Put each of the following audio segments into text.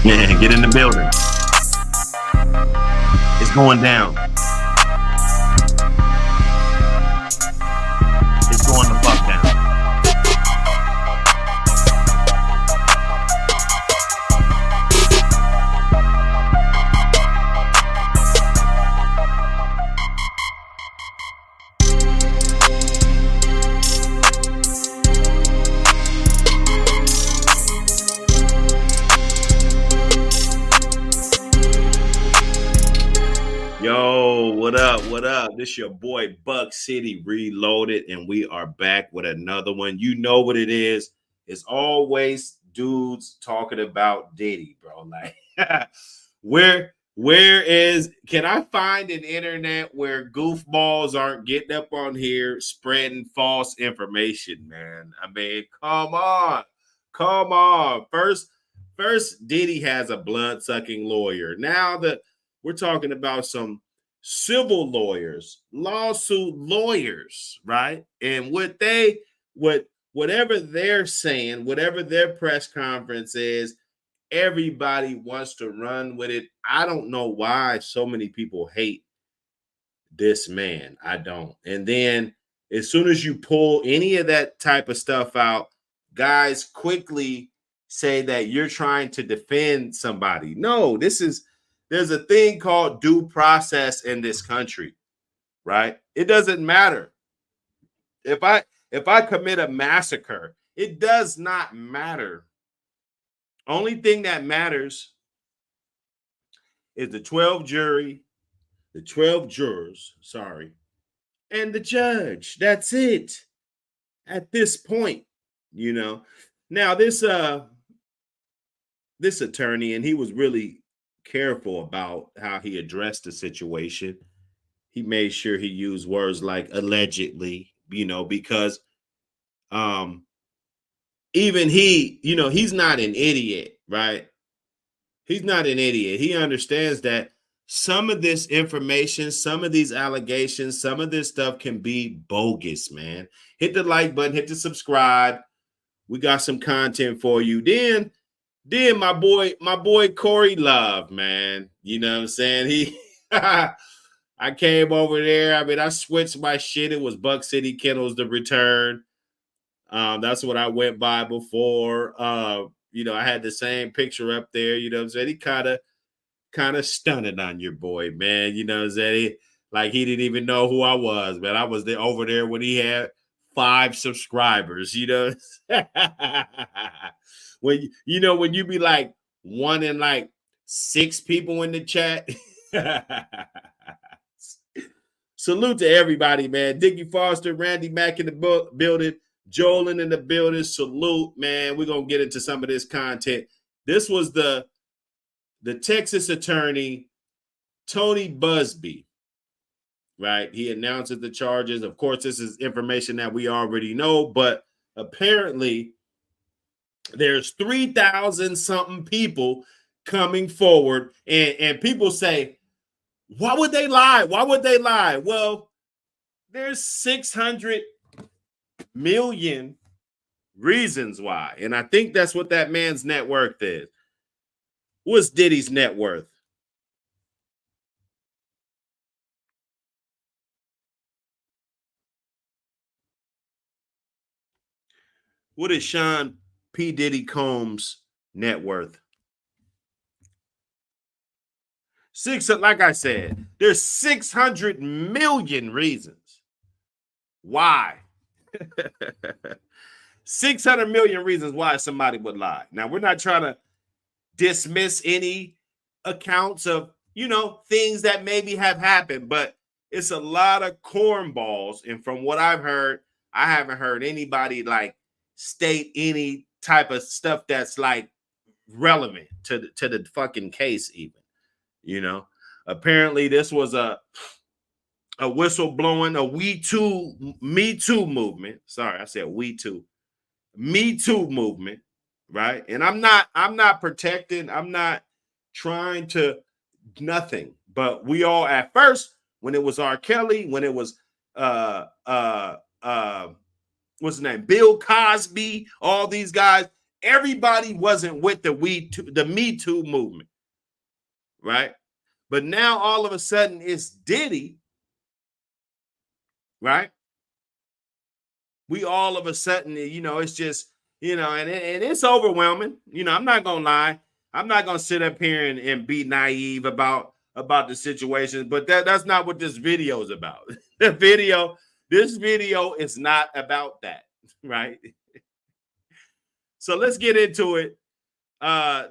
Yeah, get in the building. It's going down. It's going the fuck down. Yo, what up? What up? This your boy Buck City Reloaded, and we are back with another one. You know what it is. It's always dudes talking about Diddy, bro. Like, can I find an internet where goofballs aren't getting up on here spreading false information, man? I mean, come on. Come on. First, Diddy has a blood-sucking lawyer. Now we're talking about some civil lawyers, lawsuit lawyers, right? And whatever they're saying, whatever their press conference is, everybody wants to run with it. I don't know why so many people hate this man. I don't. And then as soon as you pull any of that type of stuff out, guys quickly say that you're trying to defend somebody. No, there's a thing called due process in this country, right? It doesn't matter. If I commit a massacre, it does not matter. Only thing that matters is the 12 jurors, and the judge. That's it. At this point, you know. Now this attorney, and he was really careful about how he addressed the situation. He made sure he used words like allegedly, because even he's not an idiot, right? He's not an idiot. He understands that some of this information, some of these allegations, some of this stuff can be bogus, man. Hit the like button, hit the subscribe. We got some content for you. Then my boy Corey Love, man. You know what I'm saying? I came over there. I mean, I switched my shit. It was Buck City Kennels The Return. That's what I went by before. I had the same picture up there. You know what I'm saying? He kind of stunted on your boy, man. You know what I'm saying? He didn't even know who I was, man. I was there over there when he had 5 subscribers, when you be like one in 6 people in the chat. Salute to everybody, man. Dickie Foster, Randy Mack in the building, Jolin in the building. Salute, man. We're gonna get into some of this content. This was the Texas attorney Tony Buzbee, right? He announces the charges. Of course, this is information that we already know, but apparently there's 3,000 something people coming forward, and people say, why would they lie? Why would they lie? Well, there's 600 million reasons why, and I think that's what that man's net worth is. What's Diddy's net worth? What is Sean P. Diddy Combs' net worth? Like I said, there's 600 million reasons why. 600 million reasons why somebody would lie. Now, we're not trying to dismiss any accounts of, things that maybe have happened, but it's a lot of cornballs. And from what I've heard, I haven't heard anybody like state any type of stuff that's like relevant to the fucking case even. Apparently this was a whistleblowing, Me Too movement. Sorry, I said We Too. Me Too movement, right? And I'm not protecting, I'm not trying to nothing, but we all at first, when it was R. Kelly, when it was what's his name? Bill Cosby, all these guys, everybody wasn't with the Me Too movement, right? But now all of a sudden it's Diddy, right? We all of a sudden, it's just, and it's overwhelming. I'm not gonna lie. I'm not gonna sit up here and be naive about the situation, but that's not what this video is about. This video is not about that, right? So let's get into it.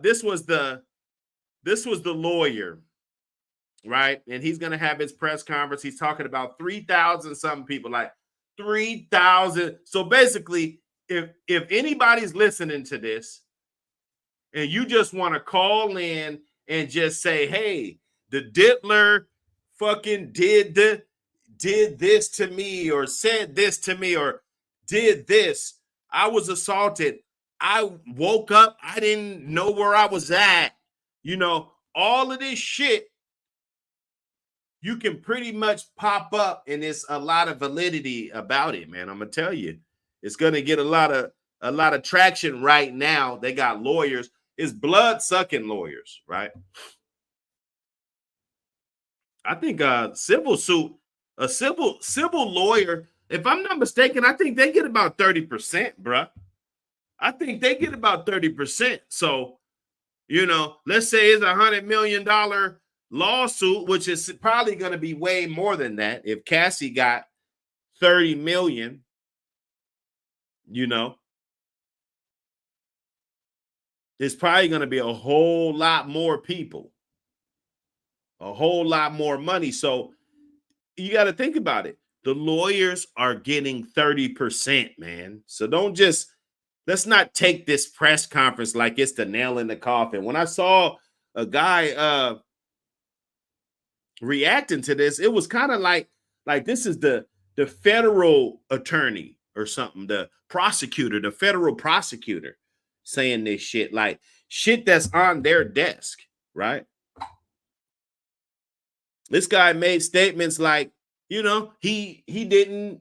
This was the lawyer, right? And he's gonna have his press conference. He's talking about 3,000 something people, like 3,000. So basically, if anybody's listening to this and you just want to call in and just say, hey, the Diddler fucking did this to me, or said this to me, or did this, I was assaulted, I woke up, I didn't know where I was at, all of this shit, you can pretty much pop up, and it's a lot of validity about it, man. I'm gonna tell you, it's gonna get a lot of traction right now. They got lawyers, it's blood-sucking lawyers, right? I think a civil lawyer, if I'm not mistaken, I think they get about 30%, bruh. I think they get about 30%. So, let's say it's $100 million lawsuit, which is probably going to be way more than that. If Cassie got 30 million, it's probably going to be a whole lot more people, a whole lot more money. So you got to think about it. The lawyers are getting 30%, man. So let's not take this press conference like it's the nail in the coffin. When I saw a guy reacting to this, it was kind of like this is the federal attorney or something, the federal prosecutor saying this shit, like shit that's on their desk, right? This guy made statements like, he didn't,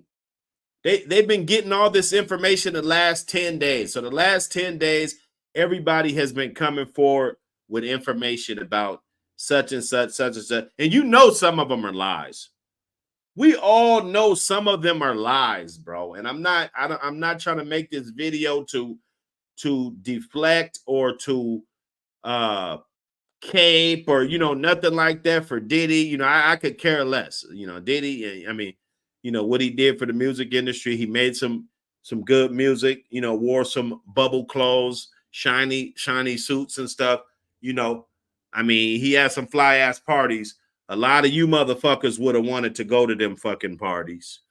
they've been getting all this information the last 10 days. So the last 10 days, everybody has been coming forward with information about such and such, such and such. And some of them are lies. We all know some of them are lies, bro. And I'm not trying to make this video to deflect or to cape or nothing like that for Diddy. I could care less. Diddy, I mean, what he did for the music industry, he made some good music, wore some bubble clothes, shiny suits and stuff. I mean, he had some fly ass parties. A lot of you motherfuckers would have wanted to go to them fucking parties.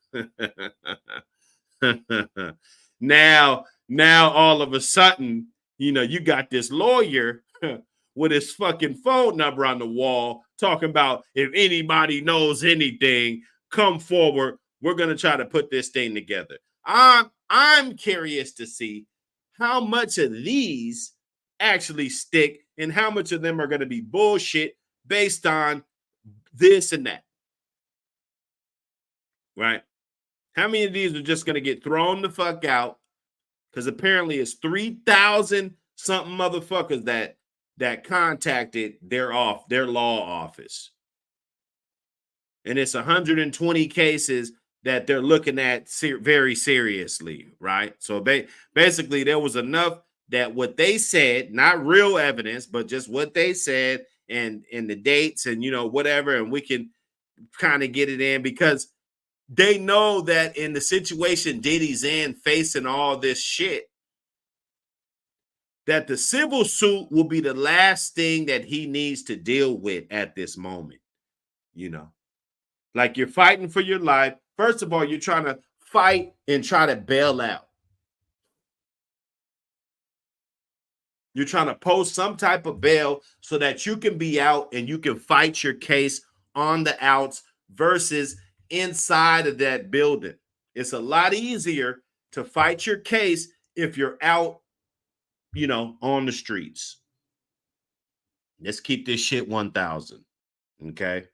Now all of a sudden, you got this lawyer with his fucking phone number on the wall talking about, if anybody knows anything, come forward. We're going to try to put this thing together. I'm curious to see how much of these actually stick and how much of them are going to be bullshit based on this and that. Right? How many of these are just going to get thrown the fuck out? Because apparently it's 3,000 something motherfuckers that contacted their law office. And it's 120 cases that they're looking at very seriously, right? So basically there was enough that what they said, not real evidence, but just what they said the dates and whatever, and we can kind of get it in, because they know that in the situation Diddy's in, facing all this shit, that the civil suit will be the last thing that he needs to deal with at this moment. Like, you're fighting for your life. First of all, you're trying to fight and try to bail out. You're trying to post some type of bail so that you can be out and you can fight your case on the outs versus inside of that building. It's a lot easier to fight your case if you're out, on the streets. Let's keep this shit 1,000. Okay.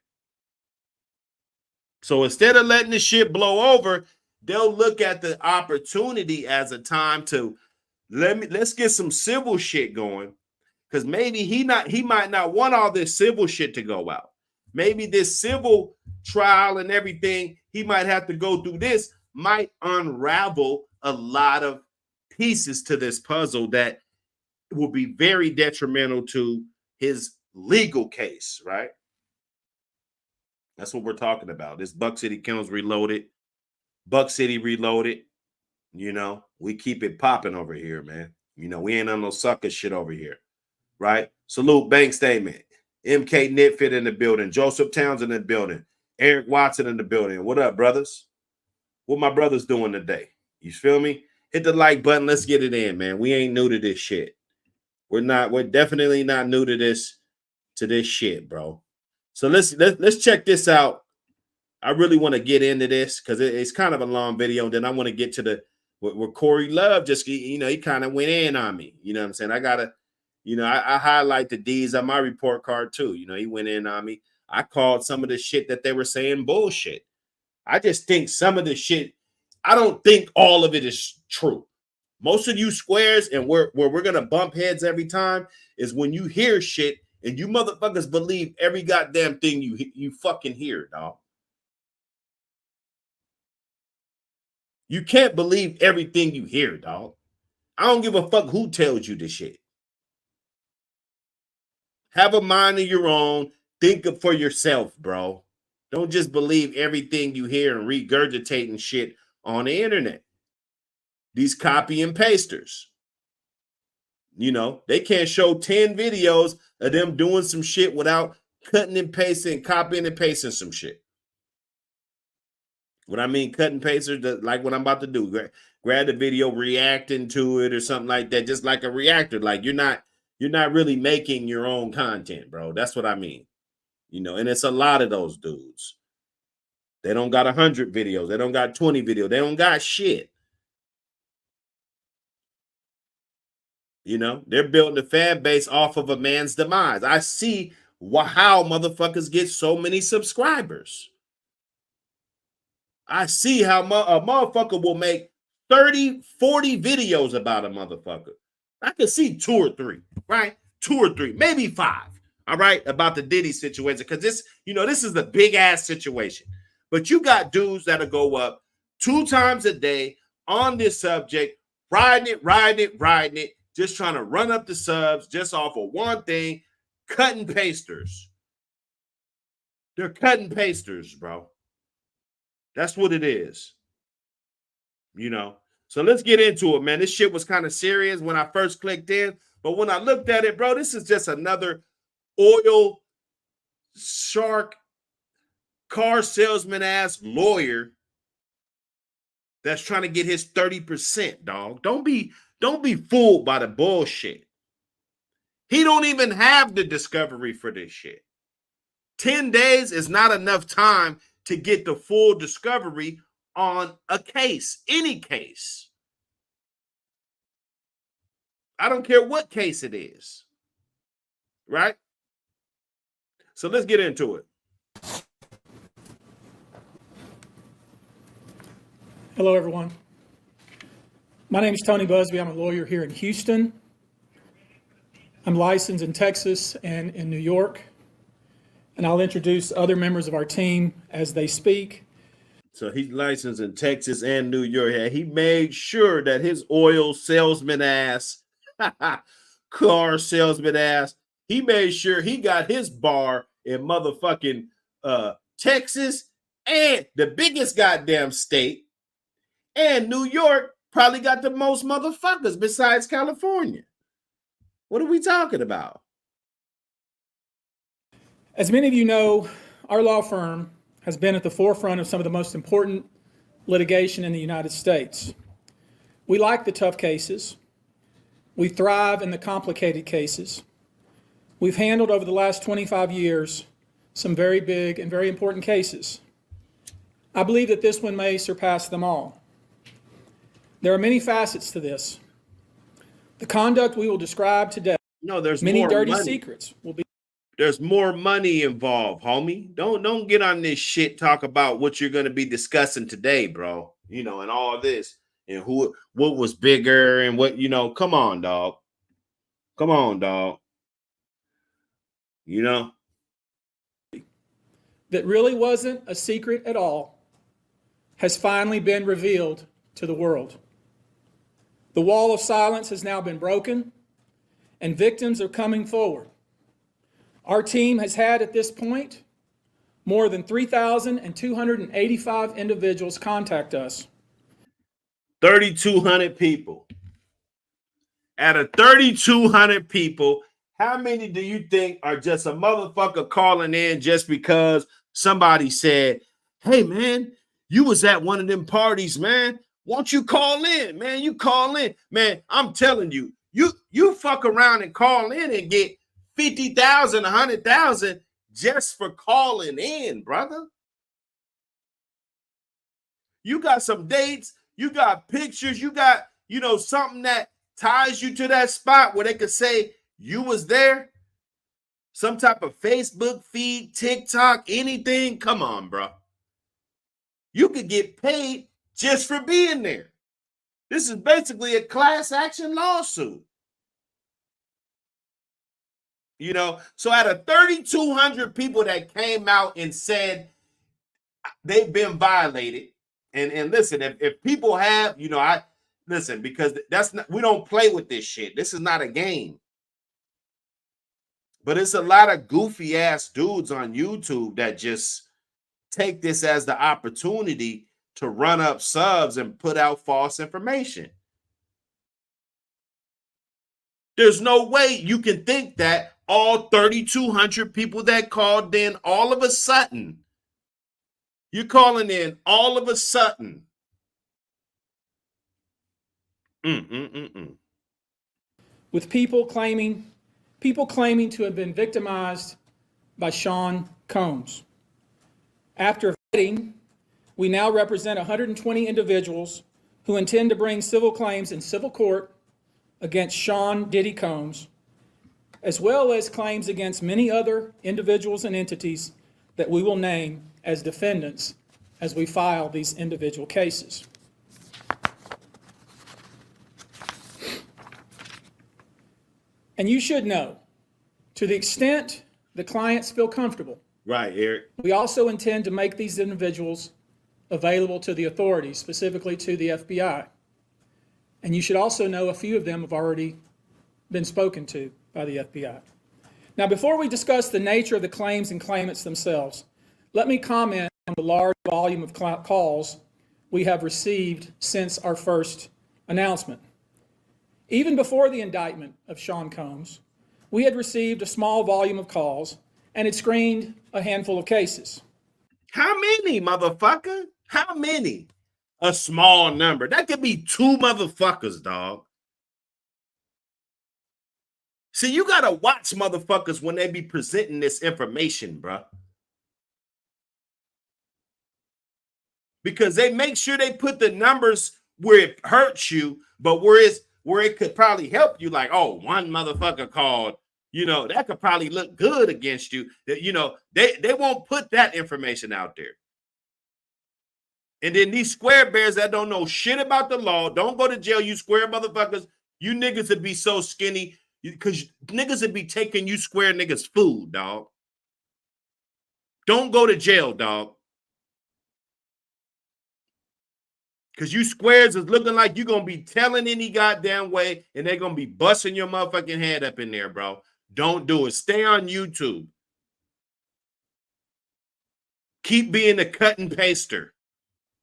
So instead of letting the shit blow over, they'll look at the opportunity as a time to let's get some civil shit going. Because maybe he might not want all this civil shit to go out. Maybe this civil trial and everything he might have to go through this might unravel a lot of pieces to this puzzle that will be very detrimental to his legal case, right? That's what we're talking about. This Buck City Kennels Reloaded. Buck City Reloaded. We keep it popping over here, man. We ain't on no sucker shit over here, right? Salute bank statement. MK Knitfit in the building. Joseph Townsend in the building. Eric Watson in the building. What up, brothers? What my brothers doing today? You feel me? Hit the like button. Let's get it in, man. We ain't new to this shit. We're definitely not new to this shit, bro. So let's check this out. I really want to get into this because it's kind of a long video. And then I want to get to where Corey Love just, he kind of went in on me. You know what I'm saying? I gotta, I highlight the D's on my report card too. He went in on me. I called some of the shit that they were saying bullshit. I just think some of the shit, I don't think all of it is true. Most of you squares, and where we're gonna bump heads every time, is when you hear shit and you motherfuckers believe every goddamn thing you fucking hear, dog. You can't believe everything you hear, dog. I don't give a fuck who tells you this shit. Have a mind of your own. Think of for yourself, bro. Don't just believe everything you hear and regurgitating shit on the internet. These copy and pasters. They can't show 10 videos of them doing some shit without cutting and pasting, copying and pasting some shit. What I mean, cutting pasters, like what I'm about to do, grab the video, reacting to it or something like that, just like a reactor. Like you're not really making your own content, bro. That's what I mean. And it's a lot of those dudes. They don't got 100 videos. They don't got 20 videos. They don't got shit. They're building a fan base off of a man's demise. I see how motherfuckers get so many subscribers. I see how a motherfucker will make 30, 40 videos about a motherfucker. I can see 2 or 3, right? 2 or 3, maybe 5, all right, about the Diddy situation. Because this is a big ass situation. But you got dudes that'll go up 2 times a day on this subject, riding it, just trying to run up the subs just off of one thing, cutting pasters. They're cutting pasters, bro. That's what it is. So let's get into it, man. This shit was kind of serious when I first clicked in, but when I looked at it, bro, this is just another oil shark car salesman ass lawyer that's trying to get his 30%, dog. Don't be fooled by the bullshit. He don't even have the discovery for this shit. 10 days is not enough time to get the full discovery on a case, any case. I don't care what case it is, right? So let's get into it. Hello, everyone. My name is Tony Buzbee. I'm a lawyer here in Houston. I'm licensed in Texas and in New York. And I'll introduce other members of our team as they speak. So he's licensed in Texas and New York. He made sure that his oil salesman ass, car salesman ass, He made sure he got his bar in motherfucking Texas and the biggest goddamn state. And New York probably got the most motherfuckers besides California. What are we talking about? As many of you know, our law firm has been at the forefront of some of the most important litigation in the United States. We like the tough cases. We thrive in the complicated cases. We've handled over the last 25 years some very big and very important cases. I believe that this one may surpass them all. There are many facets to this. The conduct we will describe today, No, there's many more dirty money. secrets will be. There's more money involved, homie. Don't get on this shit. Talk about what you're gonna be discussing today, bro. You know, and all this and what was bigger and what, you know. Come on, dog. Come on, dog. You know, That really wasn't a secret at all has finally been revealed to the world. The wall of silence has now been broken, and victims are coming forward. Our team has had at this point more than 3,285 individuals contact us. 3,200 people. Out of 3,200 people, how many do you think are just a motherfucker calling in just because somebody said, hey, man, you was at one of them parties, man. Won't you call in, man? You call in. Man, I'm telling you, you fuck around and call in and get 50,000, 100,000 just for calling in, brother. You got some dates, you got pictures, you got, you know, something that ties you to that spot where they could say you was there. Some type of Facebook feed, TikTok, anything. Come on, bro. You could get paid just for being there. This is basically a class action lawsuit. You know, so out of 3,200 people that came out and said they've been violated, and listen, if people have, you know, I listen, because that's not, we don't play with this shit. This is not a game. But it's a lot of goofy ass dudes on YouTube that just take this as the opportunity to run up subs and put out false information. There's no way you can think that all 3,200 people that called in all of a sudden, you're calling in all of a sudden. With people claiming to have been victimized by Sean Combs. After vetting, we now represent 120 individuals who intend to bring civil claims in civil court against Sean Diddy Combs, as well as claims against many other individuals and entities that we will name as defendants as we file these individual cases. And you should know, to the extent the clients feel comfortable, Right, Eric. we also intend to make these individuals available to the authorities, specifically to the FBI. And you should also know a few of them have already been spoken to by the FBI. Now, before we discuss the nature of the claims and claimants themselves, let me comment on the large volume of calls we have received since our first announcement. Even before the indictment of Sean Combs, we had received a small volume of calls and had screened a handful of cases. How many, motherfucker? How many? A small number. That could be 2 motherfuckers, dog. See, you gotta watch motherfuckers when they be presenting this information, bro. Because they make sure they put the numbers where it hurts you, but where it could probably help you. Like, oh, one motherfucker called. You know, that could probably look good against you. That, you know, they won't put that information out there. And then these square bears that don't know shit about the law, don't go to jail, you square motherfuckers. You niggas would be so skinny because niggas would be taking you square niggas food, dog. Don't go to jail, dog. Because you squares is looking like you're going to be telling any goddamn way and they're going to be busting your motherfucking head up in there, bro. Don't do it. Stay on YouTube. Keep being a cut and paster,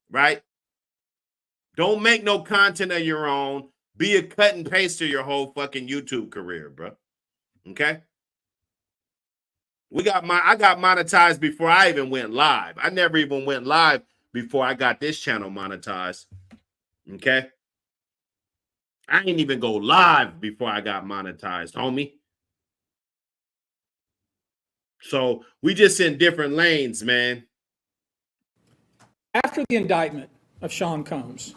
right? Don't make no content of your own. Be a cut and paster your whole fucking YouTube career, bro. Okay? I got monetized before I even went live. I never even went live before I got this channel monetized. Okay? I ain't even go live before I got monetized, homie. So we just in different lanes, man. After the indictment of Sean Combs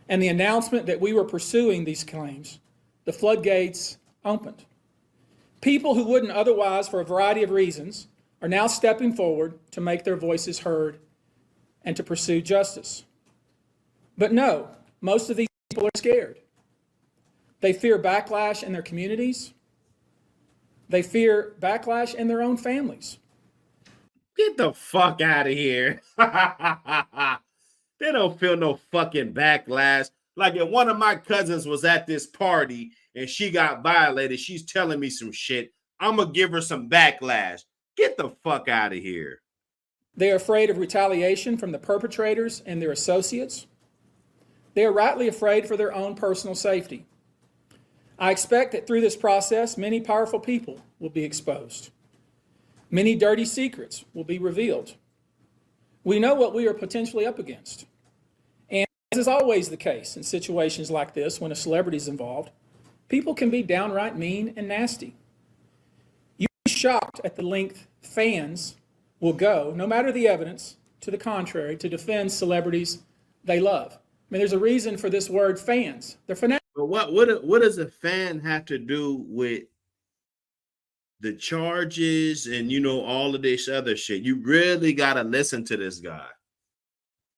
and the announcement that we were pursuing these claims, the floodgates opened. People who wouldn't otherwise, for a variety of reasons, are now stepping forward to make their voices heard and to pursue justice. But no, most of these people are scared. They fear backlash in their communities. They fear backlash in their own families. Get the fuck out of here. They don't feel no fucking backlash. Like if one of my cousins was at this party and she got violated, she's telling me some shit, I'm going to give her some backlash. Get the fuck out of here. They are afraid of retaliation from the perpetrators and their associates. They are rightly afraid for their own personal safety. I expect that through this process, many powerful people will be exposed. Many dirty secrets will be revealed. We know what we are potentially up against. And as is always the case in situations like this, when a celebrity is involved, people can be downright mean and nasty. You'd be shocked at the length fans will go, no matter the evidence, to the contrary, to defend celebrities they love. I mean, there's a reason for this word fans. They're fanatics. But what does a fan have to do with the charges and, all of this other shit? You really got to listen to this guy.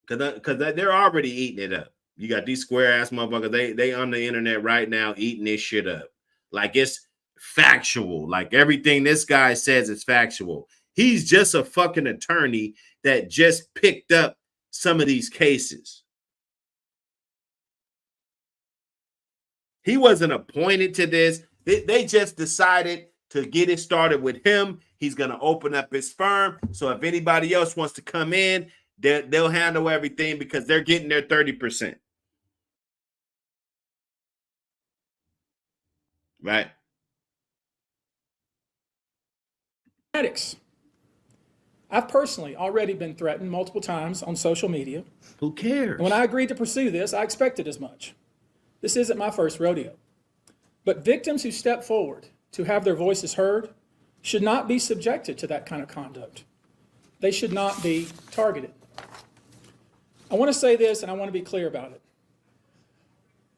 Because they're already eating it up. You got these square ass motherfuckers. They on the internet right now eating this shit up. Like it's factual. Like everything this guy says is factual. He's just a fucking attorney that just picked up some of these cases. He wasn't appointed to this. They just decided to get it started with him. He's going to open up his firm. So if anybody else wants to come in, they'll handle everything because they're getting their 30%. Right? I've personally already been threatened multiple times on social media. Who cares? And when I agreed to pursue this, I expected as much. This isn't my first rodeo. But victims who step forward to have their voices heard should not be subjected to that kind of conduct. They should not be targeted. I want to say this, and I want to be clear about it.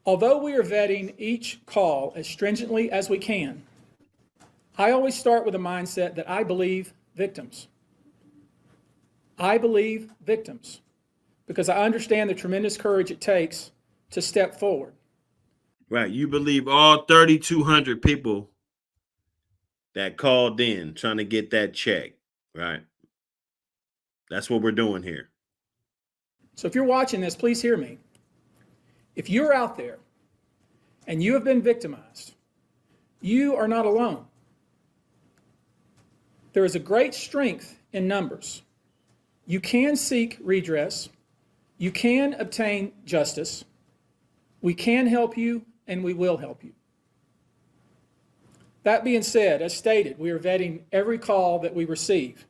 Although we are vetting each call as stringently as we can, I always start with a mindset that I believe victims. I believe victims because I understand the tremendous courage it takes to step forward. Right. You believe all 3,200 people that called in trying to get that check, right? That's what we're doing here. So if you're watching this, please hear me. If you're out there and you have been victimized, you are not alone. There is a great strength in numbers. You can seek redress. You can obtain justice. We can help you, and we will help you. That being said, as stated, we are vetting every call that we receive.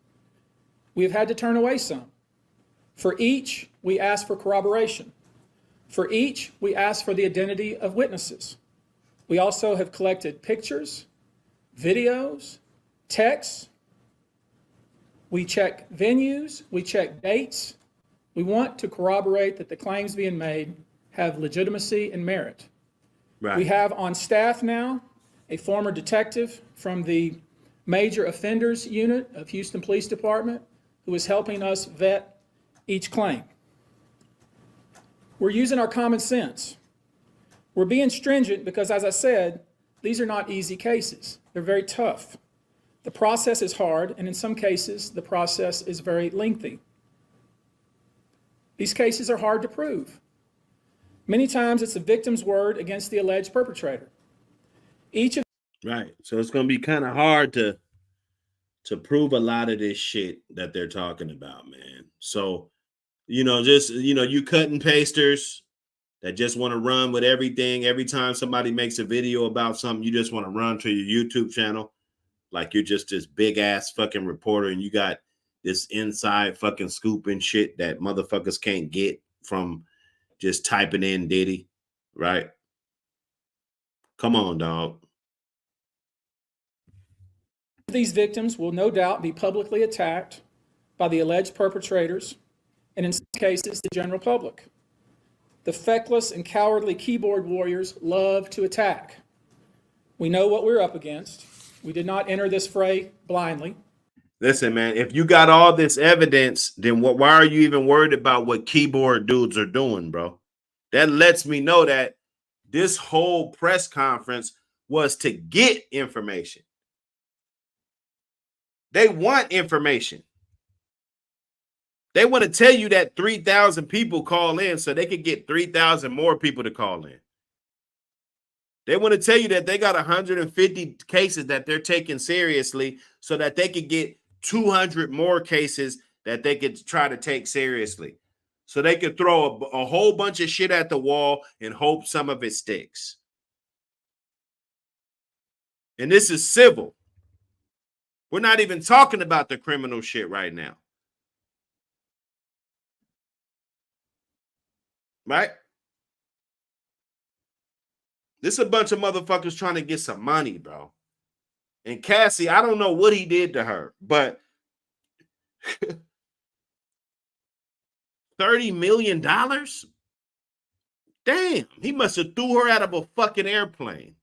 We have had to turn away some. For each, we ask for corroboration. For each, we ask for the identity of witnesses. We also have collected pictures, videos, texts. We check venues, we check dates. We want to corroborate that the claims being made have legitimacy and merit. Right. We have on staff now a former detective from the Major Offenders Unit of Houston Police Department who is helping us vet each claim. We're using our common sense. We're being stringent because, as I said, these are not easy cases. They're very tough. The process is hard, and in some cases, the process is very lengthy. These cases are hard to prove. Many times, it's the victim's word against the alleged perpetrator. Right. So it's going to be kind of hard to prove a lot of this shit that they're talking about, man. So, just, you cut and pasters that just want to run with everything. Every time somebody makes a video about something, you just want to run to your YouTube channel. Like you're just this big ass fucking reporter and you got this inside fucking scoop and shit that motherfuckers can't get from just typing in Diddy, right? Come on, dog. These victims will no doubt be publicly attacked by the alleged perpetrators and in some cases the general public. The feckless and cowardly keyboard warriors love to attack. We know what we're up against. We did not enter this fray blindly. Listen, man, if you got all this evidence, then why are you even worried about what keyboard dudes are doing, bro? That lets me know that this whole press conference was to get information. They want information. They want to tell you that 3,000 people call in so they could get 3,000 more people to call in. They want to tell you that they got 150 cases that they're taking seriously so that they could get 200 more cases that they could try to take seriously. So they could throw a whole bunch of shit at the wall and hope some of it sticks. And this is civil. We're not even talking about the criminal shit right now. Right? This is a bunch of motherfuckers trying to get some money, bro. And Cassie, I don't know what he did to her, but $30 million? Damn, he must have threw her out of a fucking airplane.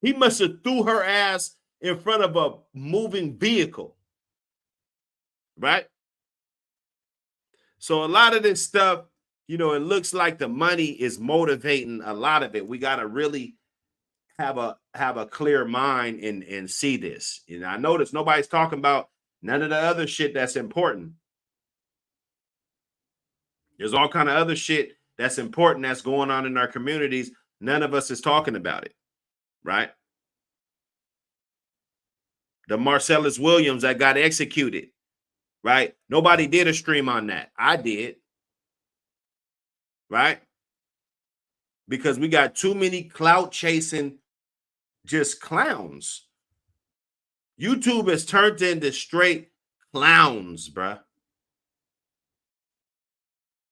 He must have threw her ass in front of a moving vehicle. Right? So a lot of this stuff, it looks like the money is motivating a lot of it. We got to really have a clear mind and see this. I notice nobody's talking about none of the other shit that's important. There's all kind of other shit that's important that's going on in our communities. None of us is talking about it, right? The Marcellus Williams that got executed, right? Nobody did a stream on that. I did. Right? Because we got too many clout chasing just clowns. YouTube has turned into straight clowns, bruh.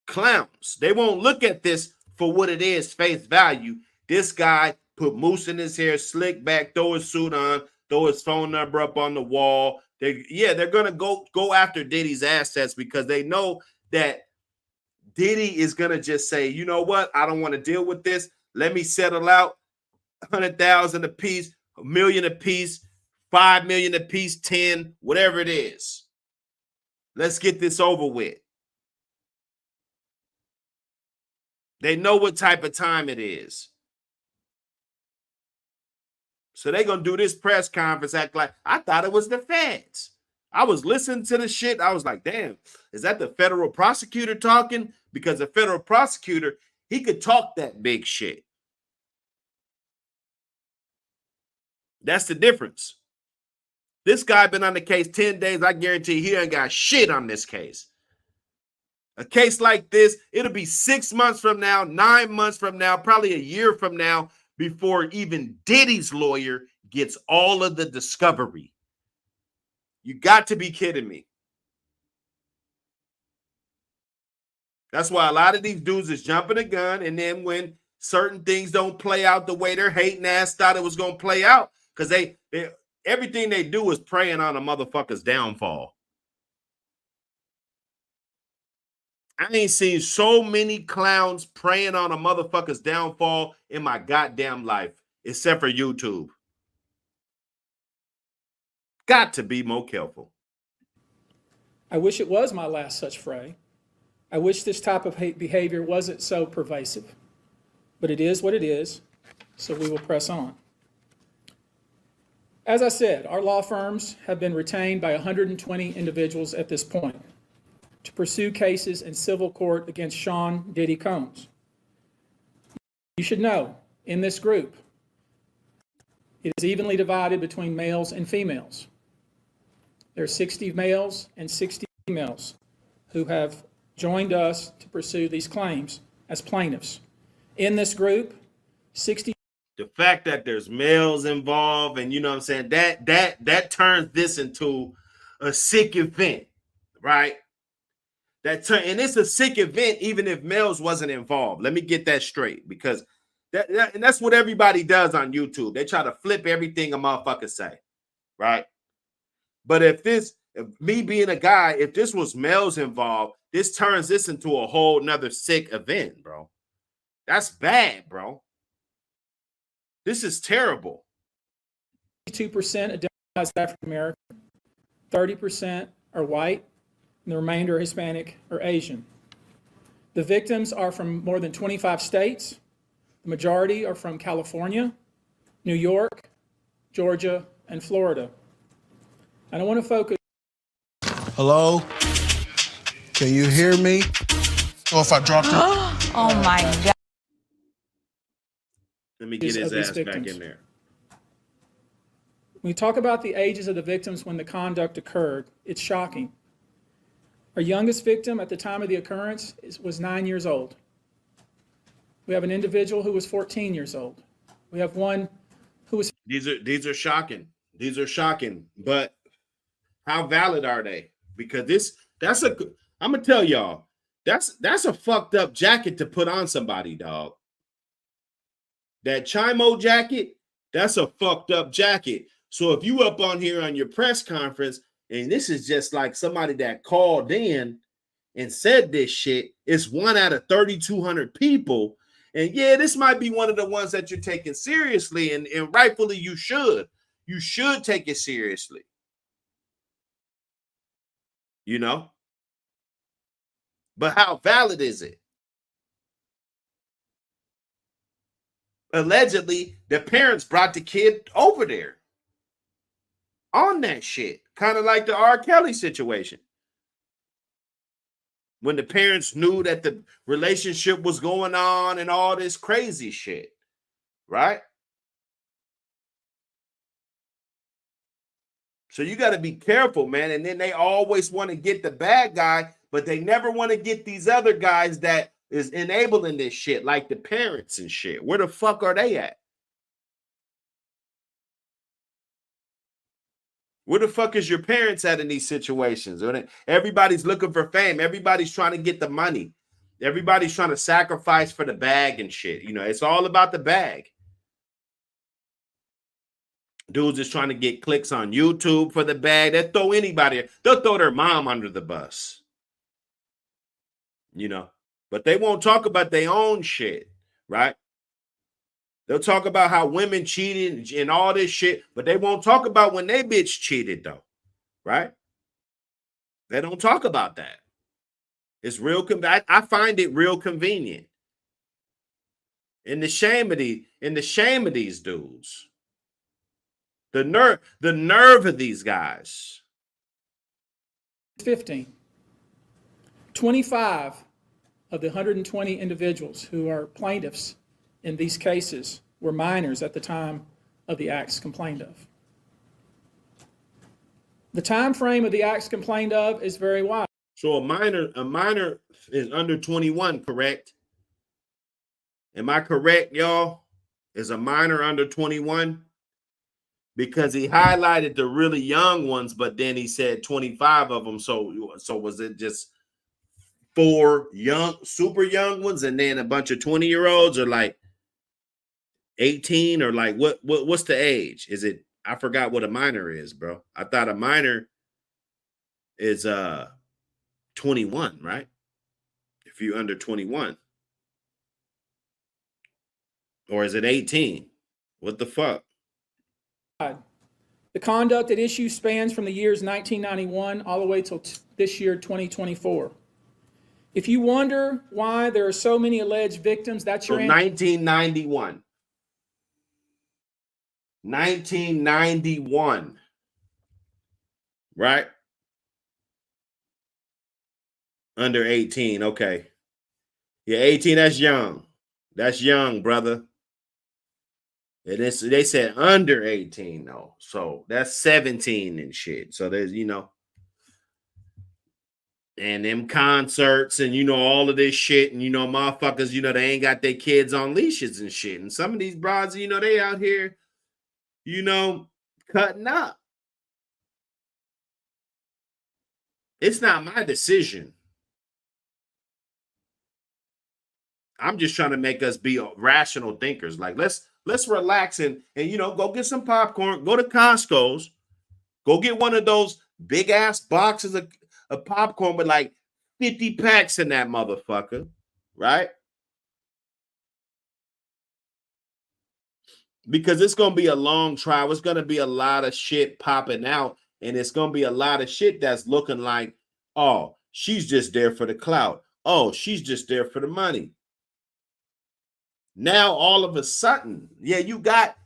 Clowns. They won't look at this for what it is, face value. This guy put mousse in his hair, slick back, throw his suit on, throw his phone number up on the wall. They're gonna go after Diddy's assets because they know that Diddy is going to just say, you know what? I don't want to deal with this. Let me settle out 100,000 a piece, $1 million a piece, 5 million a piece, 10, whatever it is. Let's get this over with. They know what type of time it is. So they're going to do this press conference, act like I thought it was the feds. I was listening to the shit. I was like, damn, is that the federal prosecutor talking? Because the federal prosecutor, he could talk that big shit. That's the difference. This guy been on the case 10 days. I guarantee he ain't got shit on this case. A case like this, it'll be 6 months from now, 9 months from now, probably a year from now before even Diddy's lawyer gets all of the discovery. You got to be kidding me. That's why a lot of these dudes is jumping the gun, and then when certain things don't play out the way their hating ass thought it was going to play out, because they everything they do is preying on a motherfucker's downfall. I ain't seen so many clowns preying on a motherfucker's downfall in my goddamn life, except for YouTube. Got to be more careful. I wish it was my last such fray. I wish this type of behavior wasn't so pervasive. But it is what it is, so we will press on. As I said, our law firms have been retained by 120 individuals at this point to pursue cases in civil court against Sean Diddy Combs. You should know, in this group, It is evenly divided between males and females. There are 60 males and 60 females who have joined us to pursue these claims as plaintiffs. In this group, 60. The fact that there's males involved, and you know what I'm saying, that turns this into a sick event, right? And it's a sick event even if males wasn't involved. Let me get that straight, because and that's what everybody does on YouTube. They try to flip everything a motherfucker say, right? But if me being a guy, if this was males involved, this turns this into a whole nother sick event, bro. That's bad, bro. This is terrible. 2% identify as African American, 30% are white, and the remainder are Hispanic or Asian. The victims are from more than 25 states. The majority are from California, New York, Georgia, and Florida. And I want to focus. Hello? Can you hear me? Or if I dropped it. Oh my God. Let me get his ass back in there. When we talk about the ages of the victims when the conduct occurred, it's shocking. Our youngest victim at the time of the occurrence was 9 years old. We have an individual who was 14 years old. We have one who was. These are shocking. These are shocking. But how valid are they? Because I'm gonna tell y'all, that's a fucked up jacket to put on somebody, dog. That Chimo jacket, that's a fucked up jacket. So if you up on here on your press conference, and this is just like somebody that called in and said this shit, it's 1 out of 3,200 people. And yeah, this might be one of the ones that you're taking seriously, and rightfully you should. You should take it seriously. You know? But how valid is it? Allegedly, the parents brought the kid over there on that shit. Kind of like the R. Kelly situation. When the parents knew that the relationship was going on and all this crazy shit. Right? So you got to be careful, man. And then they always want to get the bad guy, but they never want to get these other guys that is enabling this shit, like the parents and shit. Where the fuck are they at? Where the fuck is your parents at in these situations? Everybody's looking for fame. Everybody's trying to get the money. Everybody's trying to sacrifice for the bag and shit. You know, it's all about the bag. Dudes is trying to get clicks on YouTube for the bag. They'll throw anybody. They'll throw their mom under the bus. You know, but they won't talk about their own shit, right? They'll talk about how women cheated and all this shit, but they won't talk about when they bitch cheated, though, right? They don't talk about that. It's real. I find it real convenient. And the shame of these dudes, the nerve of these guys. 15. 25 of the 120 individuals who are plaintiffs in these cases were minors at the time of the acts complained of. The time frame of the acts complained of is very wide. So a minor is under 21, correct? Am I correct, y'all? Is a minor under 21? Because he highlighted the really young ones, but then he said 25 of them. So was it just 4 young, super young ones, and then a bunch of 20-year-olds, or like 18, or like what's the age? Is it? I forgot what a minor is, bro. I thought a minor is 21, right? If you're under 21. Or is it 18? What the fuck? The conduct at issue spans from the years 1991 all the way till this year, 2024. If you wonder why there are so many alleged victims, that's your answer. 1991. 1991. Right? Under 18. Okay. Yeah, 18, that's young. That's young, brother. And they said under 18 though. So that's 17 and shit. So there's, and them concerts and all of this shit, and motherfuckers, they ain't got their kids on leashes and shit. And some of these broads, they out here, cutting up. It's not my decision. I'm just trying to make us be rational thinkers. Like let's relax and go get some popcorn, go to Costco's, go get one of those big ass boxes of popcorn with like 50 packs in that motherfucker, right? Because it's going to be a long trial. It's going to be a lot of shit popping out, and it's going to be a lot of shit that's looking like, oh, she's just there for the clout. Oh, she's just there for the money. Now, all of a sudden, yeah, you got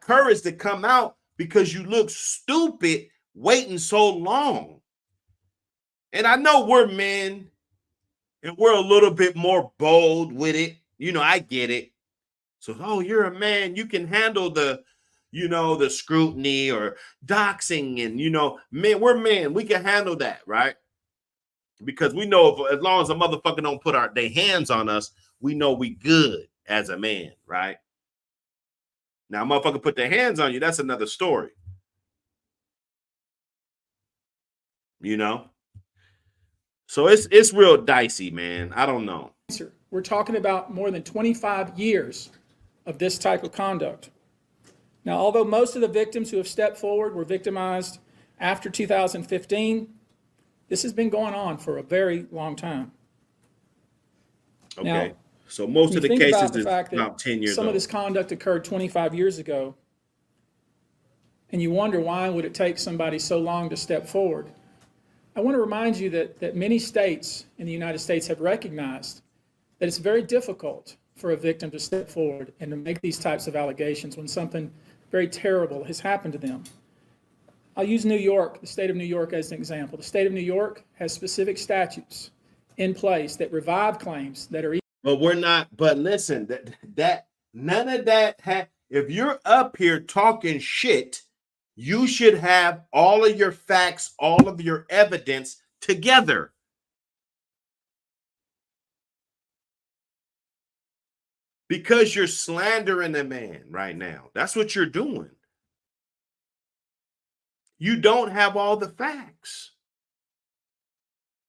courage to come out because you look stupid waiting so long. And I know we're men and we're a little bit more bold with it. I get it. So, oh, you're a man. You can handle the scrutiny or doxing and, men, we're men. We can handle that, right? Because we know as long as a motherfucker don't put their hands on us, we know we good as a man, right? Now, motherfucker put their hands on you, that's another story. So it's real dicey, man. I don't know. We're talking about more than 25 years of this type of conduct. Now, although most of the victims who have stepped forward were victimized after 2015, this has been going on for a very long time. Okay. Now, so most of the cases is about 10 years some old. of this conduct occurred 25 years ago, and you wonder why would it take somebody so long to step forward. I want to remind you that many states in the United States have recognized that it's very difficult for a victim to step forward and to make these types of allegations when something very terrible has happened to them. I'll use New York, the state of New York, as an example. The state of New York has specific statutes in place that revive claims that are. But we're not. But listen, that none of that. If you're up here talking shit, you should have all of your facts, all of your evidence together. Because you're slandering a man right now. That's what you're doing. You don't have all the facts.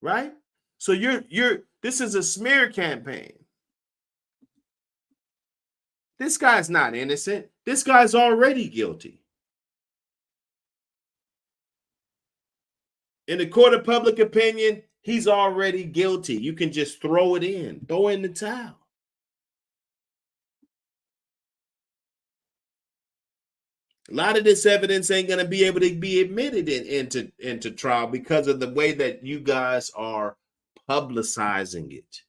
Right? So this is a smear campaign. This guy's not innocent. This guy's already guilty. In the court of public opinion, he's already guilty. You can just throw it in. Throw in the towel. A lot of this evidence ain't going to be able to be admitted into trial because of the way that you guys are publicizing it.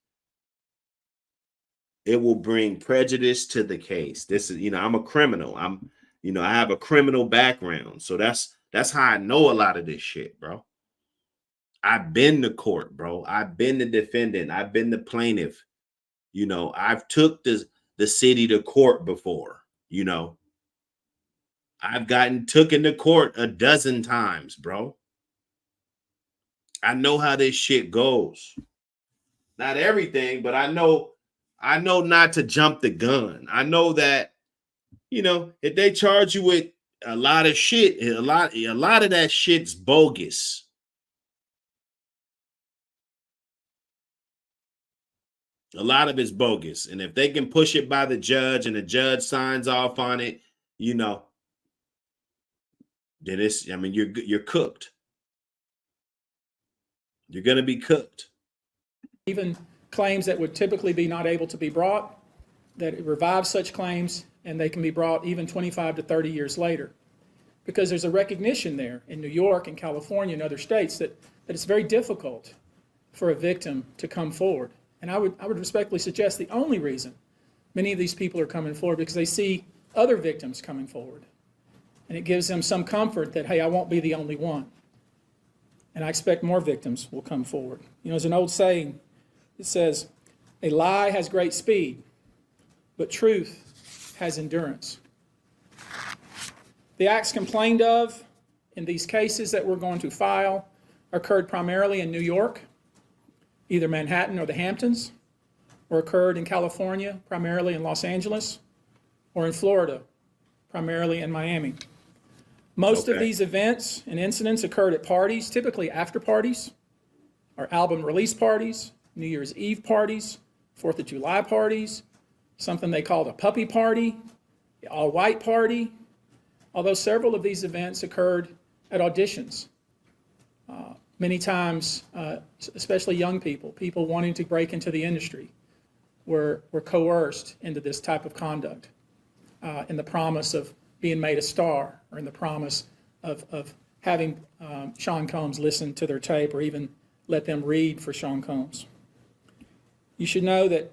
It will bring prejudice to the case. This is, I'm a criminal. I have a criminal background. So that's how I know a lot of this shit, bro. I've been to court, bro. I've been the defendant. I've been the plaintiff. I've took the city to court before, I've gotten taken to court a dozen times, bro. I know how this shit goes. Not everything, but I know not to jump the gun. I know that, if they charge you with a lot of shit, a lot of that shit's bogus. A lot of it's bogus. And if they can push it by the judge and the judge signs off on it, then you're cooked. You're going to be cooked. Even claims that would typically be not able to be brought, that it revives such claims and they can be brought even 25 to 30 years later. Because there's a recognition there in New York and California and other states that it's very difficult for a victim to come forward. And I would respectfully suggest the only reason many of these people are coming forward because they see other victims coming forward. And it gives them some comfort that, hey, I won't be the only one. And I expect more victims will come forward. There's an old saying, it says, a lie has great speed, but truth has endurance. The acts complained of in these cases that we're going to file occurred primarily in New York, either Manhattan or the Hamptons, or occurred in California, primarily in Los Angeles, or in Florida, primarily in Miami. Most of these events and incidents occurred at parties, typically after parties, or album release parties, New Year's Eve parties, 4th of July parties, something they called a puppy party, the all-white party, although several of these events occurred at auditions. Many times, especially young people wanting to break into the industry, were coerced into this type of conduct in the promise of being made a star, or in the promise of having Sean Combs listen to their tape, or even let them read for Sean Combs. You should know that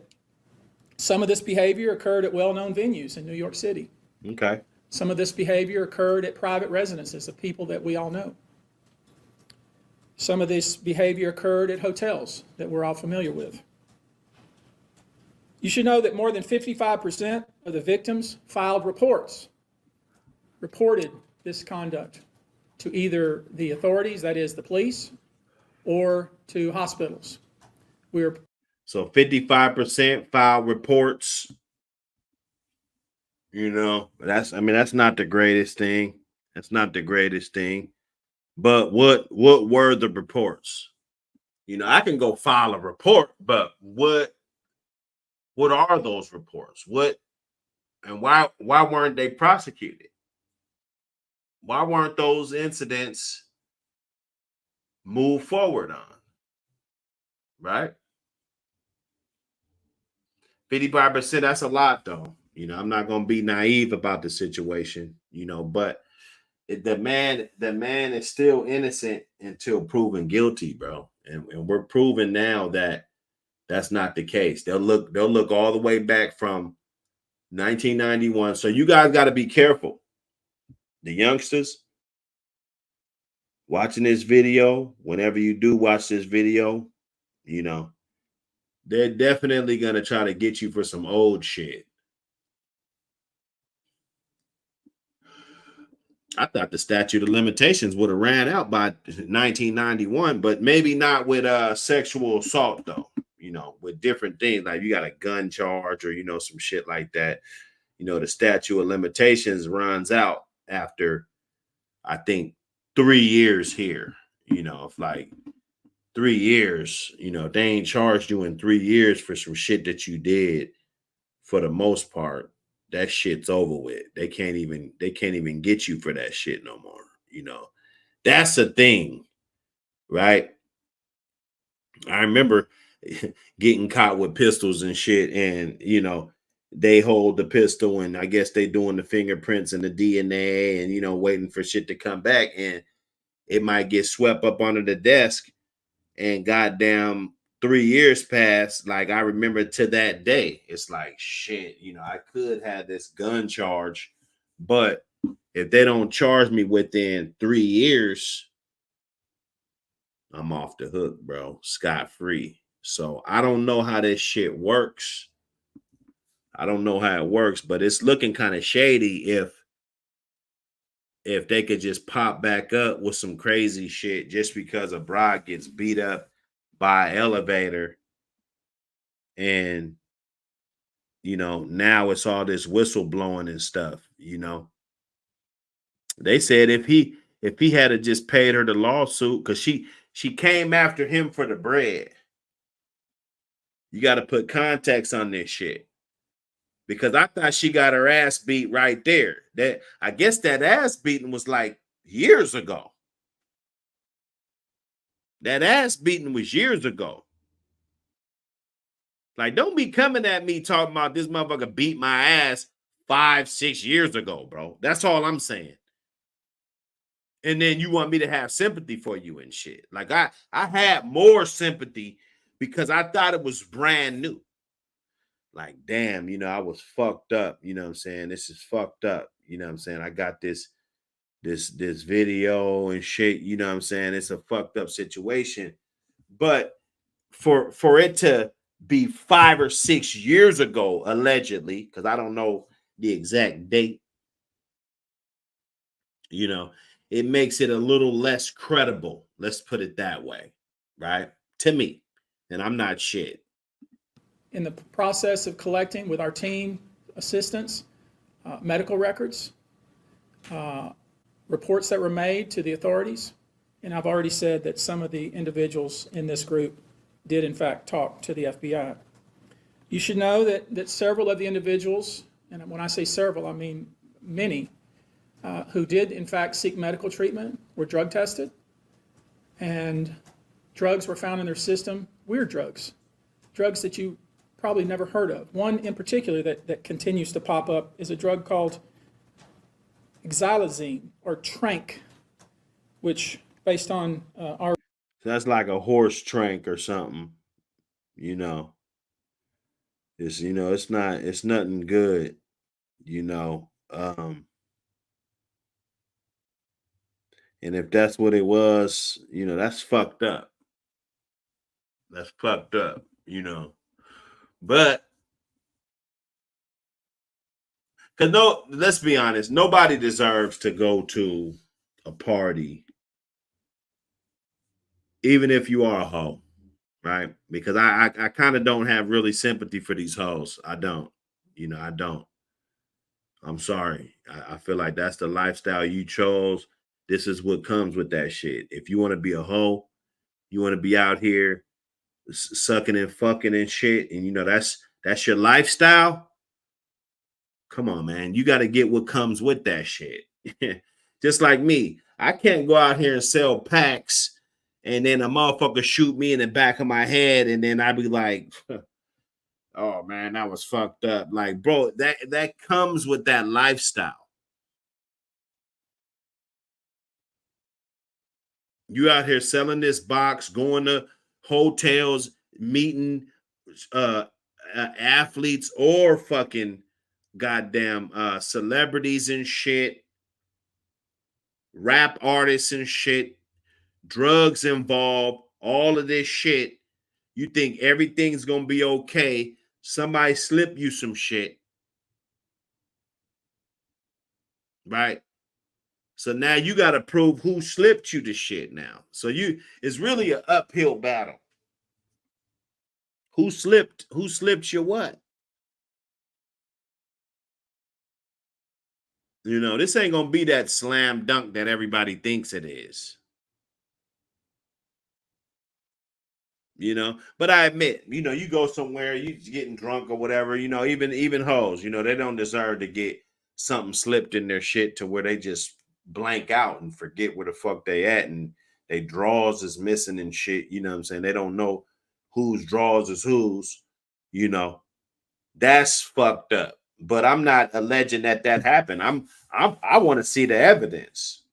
some of this behavior occurred at well-known venues in New York City. Okay. Some of this behavior occurred at private residences of people that we all know. Some of this behavior occurred at hotels that we're all familiar with. You should know that more than 55% of the victims filed reported this conduct to either the authorities, that is the police, or to hospitals. So 55% file reports. That's not the greatest thing. That's not the greatest thing. But what were the reports? I can go file a report, but what are those reports? And why weren't they prosecuted? Why weren't those incidents moved forward on? Right? 55%, that's a lot though. I'm not going to be naive about the situation, but the man is still innocent until proven guilty, bro. And we're proving now that that's not the case. They'll look all the way back from 1991. So you guys got to be careful. The youngsters watching this video, whenever you do watch this video, they're definitely going to try to get you for some old shit. I thought the statute of limitations would have ran out by 1991, but maybe not with sexual assault though. With different things, like you got a gun charge or some shit like that. The statute of limitations runs out after, I think, 3 years here. If like 3 years, they ain't charged you in 3 years for some shit that you did, for the most part, that shit's over with. They can't even get you for that shit no more. That's a thing, right? I remember getting caught with pistols and shit, and they hold the pistol, and I guess they doing the fingerprints and the DNA, and waiting for shit to come back, and it might get swept up under the desk, and goddamn 3 years pass. Like, I remember to that day, it's like, shit, I could have this gun charge, but if they don't charge me within 3 years, I'm off the hook, bro, scot-free. So I don't know how this shit works. I don't know how it works, but it's looking kind of shady if they could just pop back up with some crazy shit just because a bride gets beat up by an elevator, and now it's all this whistle blowing and stuff. They said if he had just paid her the lawsuit, because she came after him for the bread. You got to put context on this shit, because I thought she got her ass beat right there. That, I guess that ass beating was like years ago. That ass beating was years ago. Like, don't be coming at me talking about this motherfucker beat my ass 5-6 years ago, bro. That's all I'm saying. And then you want me to have sympathy for you and shit. Like, I had more sympathy because I thought it was brand new. Like, damn, I was fucked up. You know what I'm saying? This is fucked up. You know what I'm saying? I got this video and shit. You know what I'm saying? It's a fucked up situation. But for it to be 5 or 6 years ago, allegedly, because I don't know the exact date, You know, it makes it a little less credible. Let's put it that way, right? To me, and I'm not shit. In the process of collecting with our team assistants, medical records, reports that were made to the authorities, and I've already said that some of the individuals in this group did in fact talk to the FBI. You should know that several of the individuals, and when I say several, I mean many, who did in fact seek medical treatment were drug tested, and drugs were found in their system, weird drugs that you probably never heard of. One in particular that continues to pop up is a drug called xylazine or trank, which based on our That's like a horse trank or something. You know, it's not, it's nothing good. You know, and if that's what it was, that's fucked up. That's fucked up. But because no, let's be honest, nobody deserves to go to a party, even if you are a hoe, right? Because I kind of don't have really sympathy for these hoes. I don't. I don't. I'm sorry. I feel like that's the lifestyle you chose. This is what comes with that shit. If you want to be a hoe, you want to be out here sucking and fucking and shit, and that's your lifestyle. Come on, man. You got to get what comes with that shit. Just like me. I can't go out here and sell packs and then a motherfucker shoot me in the back of my head and then I be like, oh man, that was fucked up. Like, bro, that comes with that lifestyle. You out here selling this box, going to hotels, meeting athletes or fucking goddamn celebrities and shit, rap artists and shit, drugs involved, all of this shit. You think everything's gonna be okay. Somebody slip you some shit, right? So now you got to prove who slipped you the shit now. So it's really an uphill battle. Who slipped you what? This ain't gonna be that slam dunk that everybody thinks it is. But I admit, you go somewhere, you getting drunk or whatever, even hoes, they don't deserve to get something slipped in their shit to where they just blank out and forget where the fuck they at and they drawers is missing and shit. You know what I'm saying? They don't know whose drawers is whose. That's fucked up. But I'm not alleging that happened. I want to see the evidence.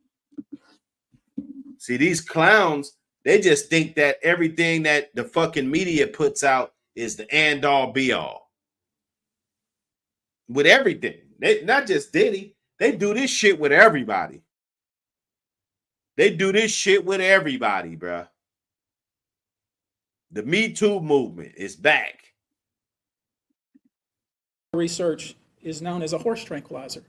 See, these clowns, they just think that everything that the fucking media puts out is the end all be all. With everything. Not just Diddy. They do this shit with everybody. They do this shit with everybody, bruh. The Me Too movement is back. research is known as a horse tranquilizer.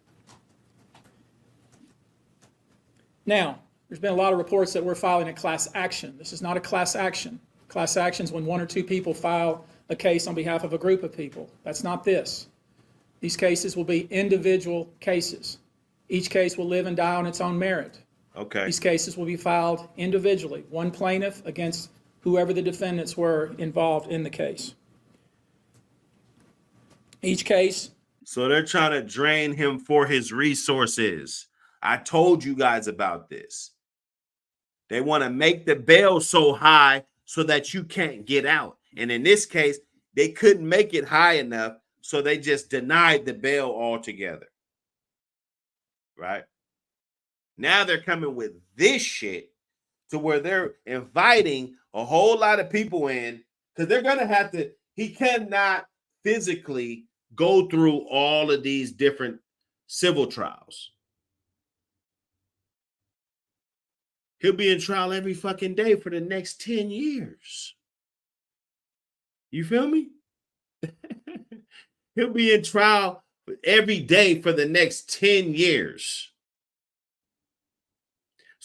Now, there's been a lot of reports that we're filing a class action. This is not a class action. Class action is when one or two people file a case on behalf of a group of people. That's not this. These cases will be individual cases. Each case will live and die on its own merit. Okay. These cases will be filed individually, one plaintiff against whoever the defendants were involved in the case. Each case. So they're trying to drain him for his resources. I told you guys about this. They want to make the bail so high so that you can't get out. And in this case, they couldn't make it high enough, so they just denied the bail altogether. Right? Now they're coming with this shit to where they're inviting a whole lot of people in because they're going to have to, he cannot physically go through all of these different civil trials. He'll be in trial every fucking day for the next 10 years. You feel me? He'll be in trial every day for the next 10 years.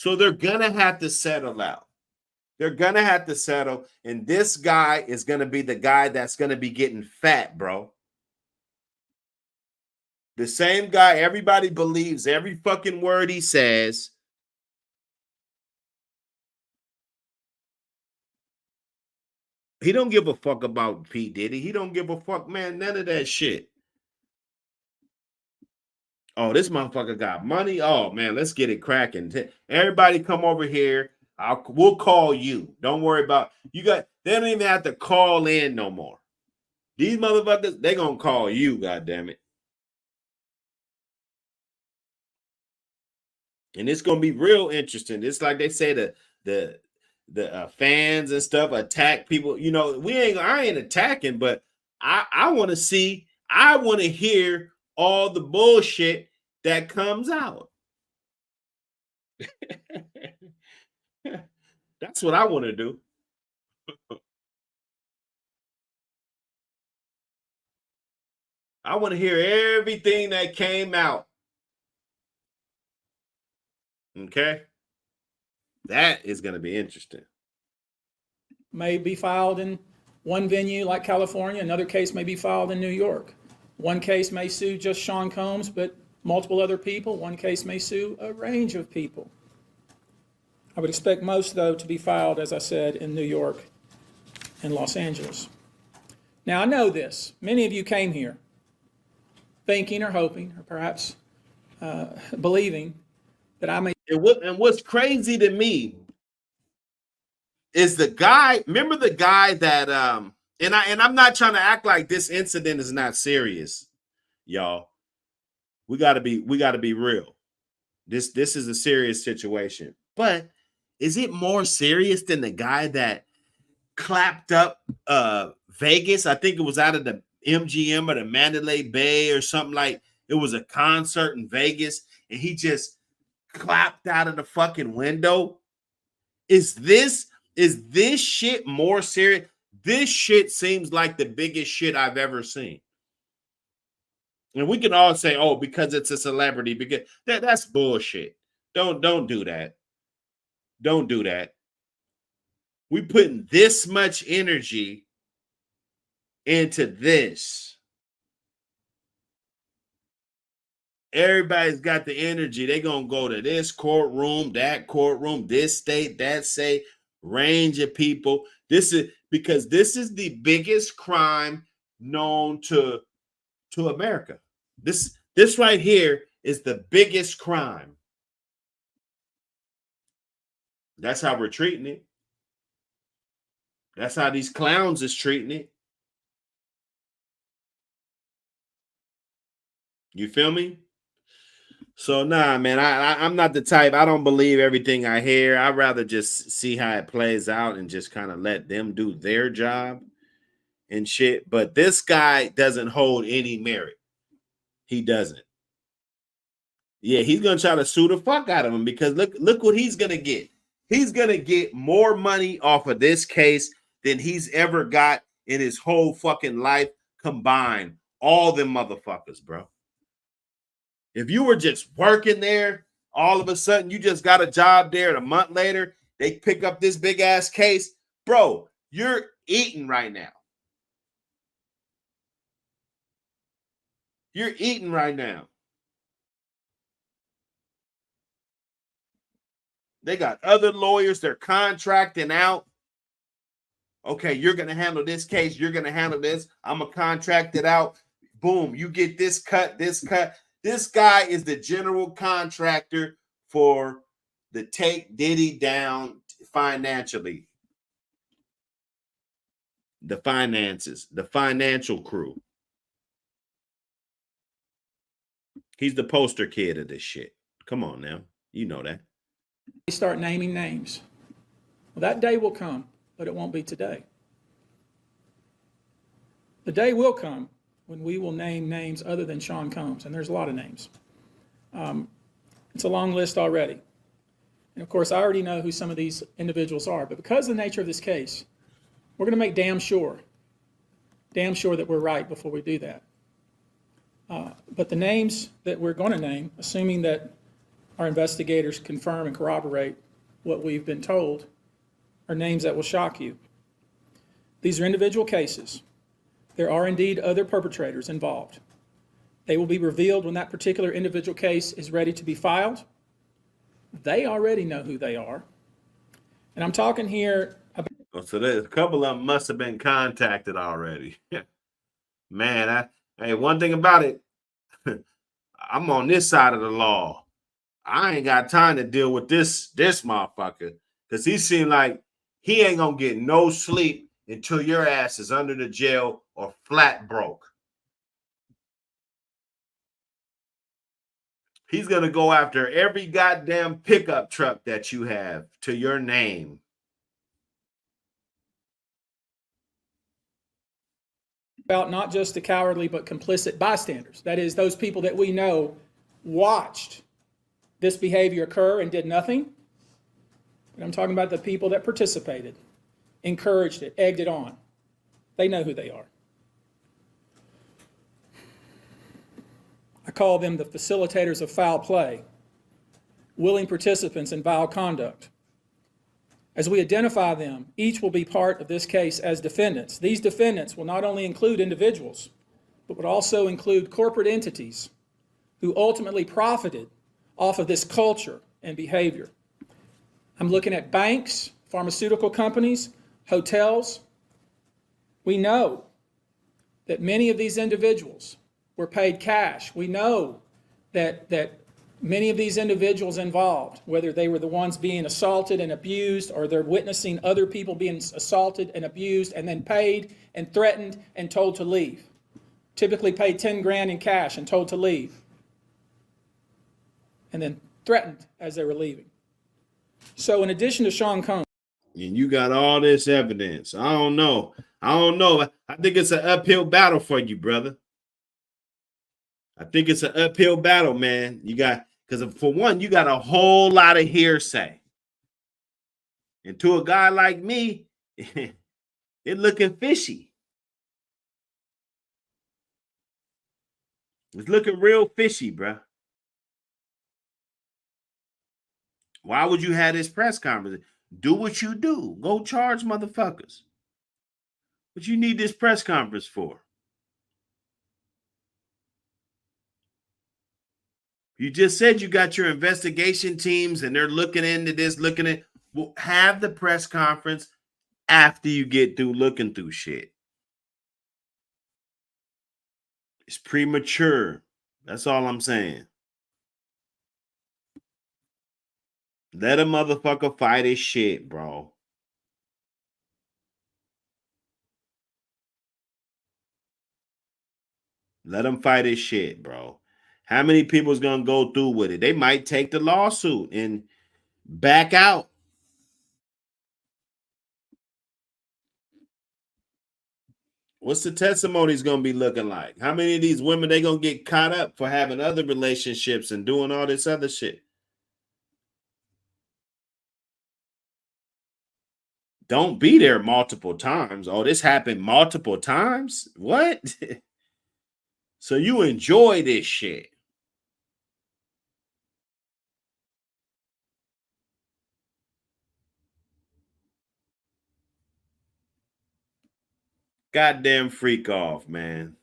So they're gonna have to settle out. They're gonna have to settle, and this guy is gonna be the guy that's gonna be getting fat, bro. The same guy everybody believes every fucking word he says. He don't give a fuck about P. Diddy. He don't give a fuck, man. None of that shit. Oh, this motherfucker got money. Oh man, let's get it cracking. Everybody come over here. We'll call you. Don't worry about you. They don't even have to call in no more. These motherfuckers, they gonna call you. God damn it. And it's gonna be real interesting. It's like they say the fans and stuff attack people. You know, I ain't attacking, but I want to see. I want to hear all the bullshit that comes out. That's what I want to do. I want to hear everything that came out. Okay? That is going to be interesting. May be filed in one venue like California. Another case may be filed in New York. One case may sue just Sean Combs, but multiple other people. One case may sue a range of people. I would expect most, though, to be filed, as I said, in New York and Los Angeles. Now, I know this. Many of you came here thinking or hoping or perhaps believing that I may. And what's crazy to me is the guy. Remember the guy that and I'm not trying to act like this incident is not serious, y'all. We gotta be real. This is a serious situation. But is it more serious than the guy that clapped up Vegas? I think it was out of the MGM or the Mandalay Bay or something. Like it was a concert in Vegas and he just clapped out of the fucking window. Is this shit more serious? This shit seems like the biggest shit I've ever seen. And we can all say, oh, because it's a celebrity, because that's bullshit. Don't do that. Don't do that. We putting this much energy into this. Everybody's got the energy. They're going to go to this courtroom, this state, that state, range of people. This is because this is the biggest crime known to America. This right here is the biggest crime. That's how we're treating it. That's how these clowns is treating it. You feel me? So nah, man, I'm not the type. I don't believe everything I hear. I'd rather just see how it plays out and just kind of let them do their job and shit. But this guy doesn't hold any merit. He doesn't. Yeah, he's gonna try to sue the fuck out of him because look what he's gonna get. He's gonna get more money off of this case than he's ever got in his whole fucking life combined. All them motherfuckers, bro. If you were just working there, all of a sudden you just got a job there, and a month later they pick up this big ass case, bro, you're eating right now. You're eating right now. They got other lawyers they're contracting out. Okay, you're going to handle this case. You're going to handle this. I'm going to contract it out. Boom, you get this cut, this cut. This guy is the general contractor for the take Diddy down financially. The finances, the financial crew. He's the poster kid of this shit. Come on now. You know that. They start naming names. Well, that day will come, but it won't be today. The day will come when we will name names other than Sean Combs, and there's a lot of names. It's a long list already. And of course, I already know who some of these individuals are, but because of the nature of this case, we're going to make damn sure that we're right before we do that. But the names that we're going to name, assuming that our investigators confirm and corroborate what we've been told, are names that will shock you. These are individual cases. There are indeed other perpetrators involved. They will be revealed when that particular individual case is ready to be filed. They already know who they are. And I'm talking here about... So there's a couple of them must have been contacted already. Man, hey, one thing about it, I'm on this side of the law. I ain't got time to deal with this motherfucker, because he seemed like he ain't gonna get no sleep until your ass is under the jail or flat broke. He's gonna go after every goddamn pickup truck that you have to your name. About not just the cowardly but complicit bystanders. That is, those people that we know watched this behavior occur and did nothing. And I'm talking about the people that participated, encouraged it, egged it on. They know who they are. I call them the facilitators of foul play, willing participants in vile conduct. As we identify them, each will be part of this case as defendants. These defendants will not only include individuals, but would also include corporate entities who ultimately profited off of this culture and behavior. I'm looking at banks, pharmaceutical companies, hotels. We know that many of these individuals were paid cash. We know that many of these individuals involved, whether they were the ones being assaulted and abused, or they're witnessing other people being assaulted and abused and then paid and threatened and told to leave. Typically paid 10 grand in cash and told to leave. And then threatened as they were leaving. So in addition to Sean Combs. And you got all this evidence. I don't know. I think it's an uphill battle for you, brother. I think it's an uphill battle, man. Because for one, you got a whole lot of hearsay. And to a guy like me, it looking fishy. It's looking real fishy, bro. Why would you have this press conference? Do what you do. Go charge motherfuckers. What you need this press conference for? You just said you got your investigation teams and they're looking into this, well, have the press conference after you get through looking through shit. It's premature. That's all I'm saying. Let a motherfucker fight his shit, bro. Let him fight his shit, bro. How many people's gonna go through with it? They might take the lawsuit and back out. What's the testimonies gonna be looking like? How many of these women they gonna get caught up for having other relationships and doing all this other shit? Don't be there multiple times. Oh, this happened multiple times? What? So you enjoy this shit. Goddamn freak off, man.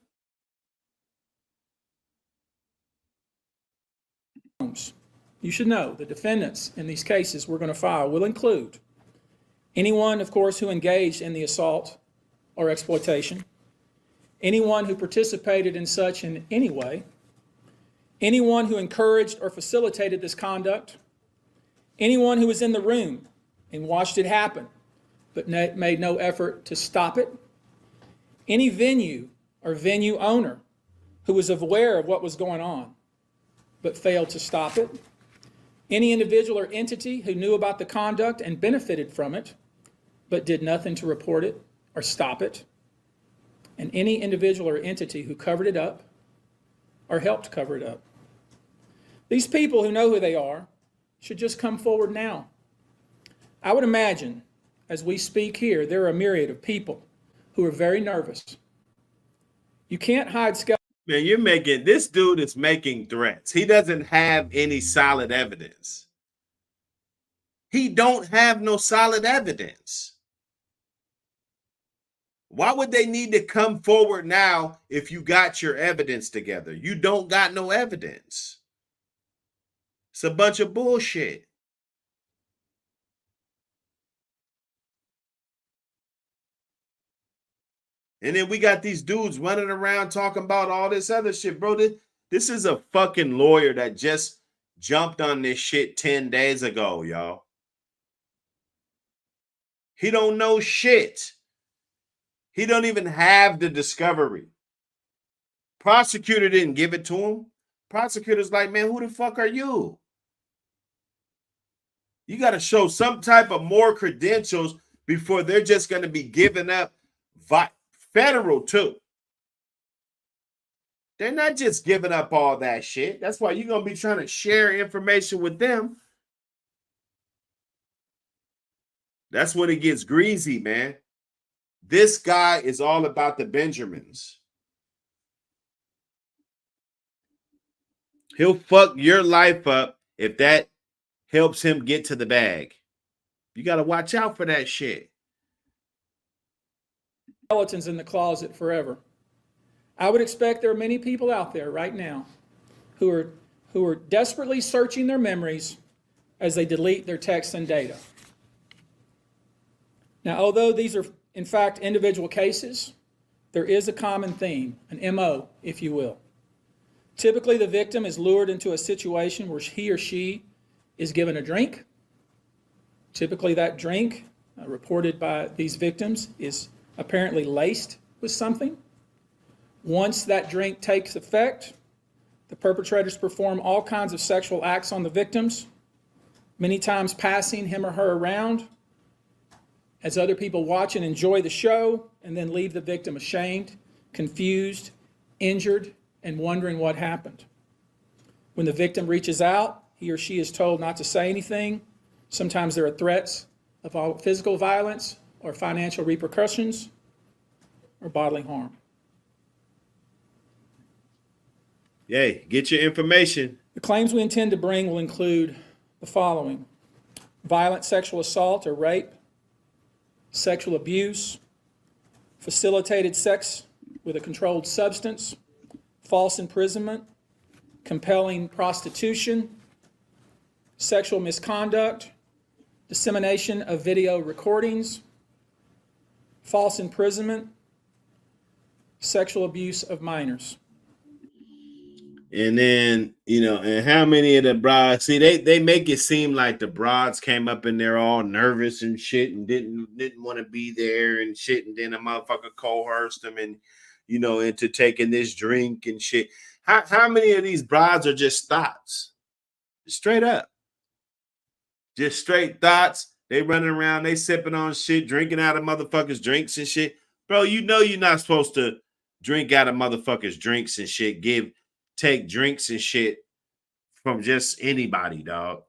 You should know the defendants in these cases we're going to file will include anyone, of course, who engaged in the assault or exploitation, anyone who participated in such in any way, anyone who encouraged or facilitated this conduct, anyone who was in the room and watched it happen but made no effort to stop it, any venue or venue owner who was aware of what was going on but failed to stop it, any individual or entity who knew about the conduct and benefited from it but did nothing to report it or stop it, and any individual or entity who covered it up or helped cover it up. These people who know who they are should just come forward now. I would imagine, as we speak here, there are a myriad of people who are very nervous. You can't hide skeletons. Man, you're making this dude is making threats. He doesn't have any solid evidence. He don't have no solid evidence. Why would they need to come forward now if you got your evidence together? You don't got no evidence. It's a bunch of bullshit. And then we got these dudes running around talking about all this other shit, bro. This is a fucking lawyer that just jumped on this shit 10 days ago, y'all. He don't know shit. He don't even have the discovery. Prosecutor didn't give it to him. Prosecutor's like, man, who the fuck are you? You got to show some type of more credentials before they're just going to be giving up federal too. They're not just giving up all that shit. That's why you're going to be trying to share information with them. That's when it gets greasy, man. This guy is all about the Benjamins. He'll fuck your life up if that helps him get to the bag. You got to watch out for that shit. Skeletons in the closet forever. I would expect there are many people out there right now who are desperately searching their memories as they delete their texts and data. Now, although these are in fact individual cases, there is a common theme, an MO, if you will. Typically, the victim is lured into a situation where he or she is given a drink. Typically, that drink, reported by these victims, is apparently laced with something. Once that drink takes effect, the perpetrators perform all kinds of sexual acts on the victims, many times passing him or her around as other people watch and enjoy the show, and then leave the victim ashamed, confused, injured, and wondering what happened. When the victim reaches out, he or she is told not to say anything. Sometimes there are threats of physical violence or financial repercussions or bodily harm. Yay, get your information. The claims we intend to bring will include the following: violent sexual assault or rape, sexual abuse, facilitated sex with a controlled substance, false imprisonment, compelling prostitution, sexual misconduct, dissemination of video recordings, false imprisonment, sexual abuse of minors. And then, and how many of the broads, see, they make it seem like the broads came up and they're all nervous and shit and didn't want to be there and shit. And then a motherfucker coerced them and, into taking this drink and shit. How many of these broads are just thoughts? Straight up. Just straight thoughts. They running around, they sipping on shit, drinking out of motherfuckers' drinks and shit. Bro, you're not supposed to drink out of motherfuckers' drinks and shit. Take drinks and shit from just anybody, dog.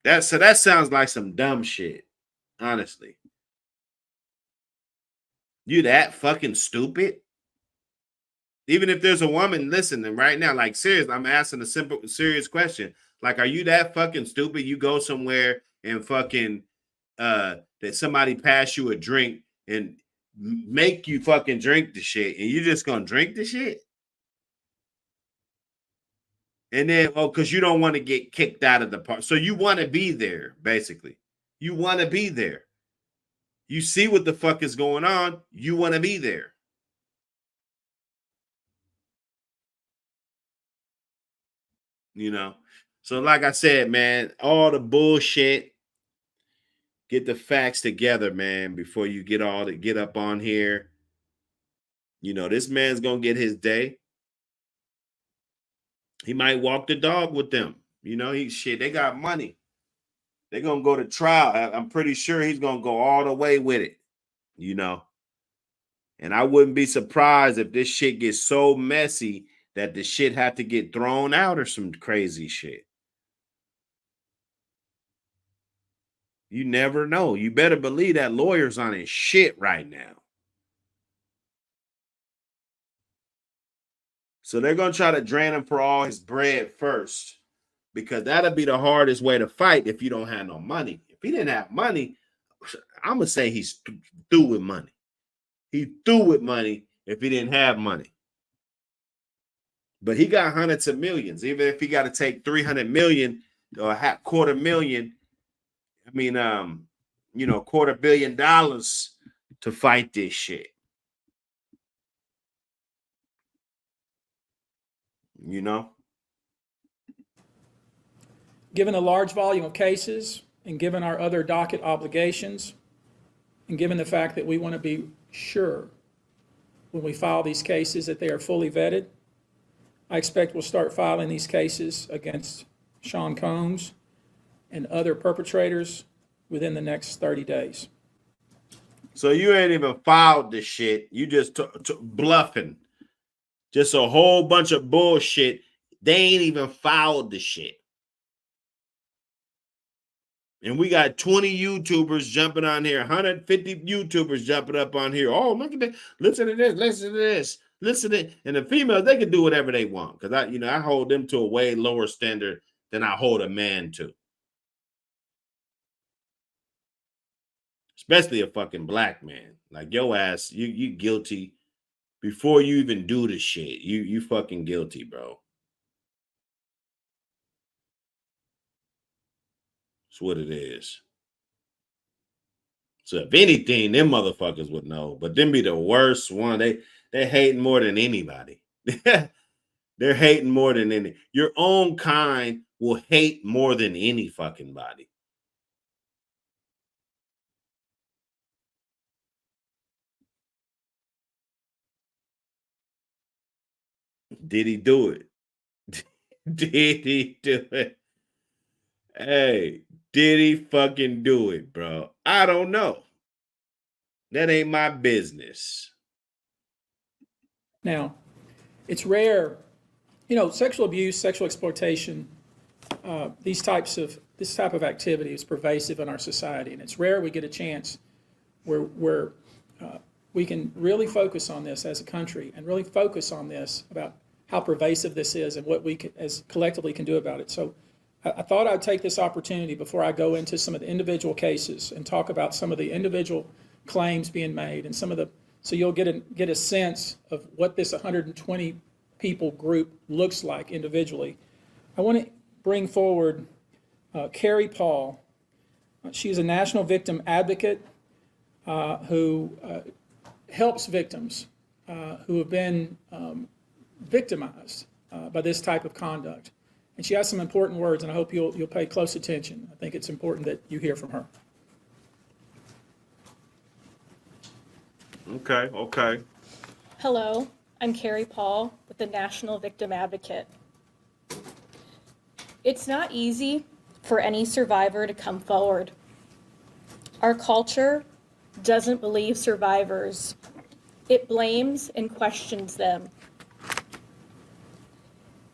That sounds like some dumb shit, honestly. You that fucking stupid? Even if there's a woman listening right now, like serious, I'm asking a simple, serious question. Like, are you that fucking stupid? You go somewhere and fucking that somebody pass you a drink and make you fucking drink the shit, and you just gonna drink the shit? And then, because you don't want to get kicked out of the park. So you want to be there, basically. You want to be there. You see what the fuck is going on. You want to be there. So like I said, man, all the bullshit, get the facts together, man, before you get up on here. This man's going to get his day. He might walk the dog with them. They got money. They're going to go to trial. I'm pretty sure he's going to go all the way with it, And I wouldn't be surprised if this shit gets so messy that the shit had to get thrown out or some crazy shit. You never know. You better believe that lawyer's on his shit right now. So they're going to try to drain him for all his bread first, because that'll be the hardest way to fight if you don't have no money. If he didn't have money, I'm going to say he's through with money. He's through with money if he didn't have money. But he got hundreds of millions. Even if he got to take 300 million or $250 million, $250 million to fight this shit. You know? Given the large volume of cases and given our other docket obligations, and given the fact that we want to be sure when we file these cases that they are fully vetted, I expect we'll start filing these cases against Sean Combs and other perpetrators within the next 30 days. So you ain't even filed this shit. You just bluffing. Just a whole bunch of bullshit. They ain't even filed the shit. And we got 20 YouTubers jumping on here, 150 YouTubers jumping up on here. Oh, look at that. Listen to this. Listen to this. Listen to it. And the females, they can do whatever they want. Because I hold them to a way lower standard than I hold a man to. Especially a fucking black man. Like your ass, you guilty before you even do the shit. You fucking guilty, bro. That's what it is. So if anything, them motherfuckers would know. But them be the worst one. They hating more than anybody. They're hating more than any. Your own kind will hate more than any fucking body. Did he do it? Did he do it? Hey, did he fucking do it, bro? I don't know. That ain't my business. Now, it's rare, sexual abuse, sexual exploitation, this type of activity is pervasive in our society, and it's rare we get a chance where we can really focus on this as a country and really focus on this about how pervasive this is and what we as collectively can do about it. So I thought I'd take this opportunity before I go into some of the individual cases and talk about some of the individual claims being made and so you'll get a sense of what this 120 people group looks like individually. I want to bring forward Carrie Paul. She's a national victim advocate who helps victims who have been victimized by this type of conduct. And she has some important words, and I hope you'll pay close attention. I think it's important that you hear from her. Okay. Hello, I'm Carrie Paul with the National Victim Advocate. It's not easy for any survivor to come forward. Our culture doesn't believe survivors. It blames and questions them.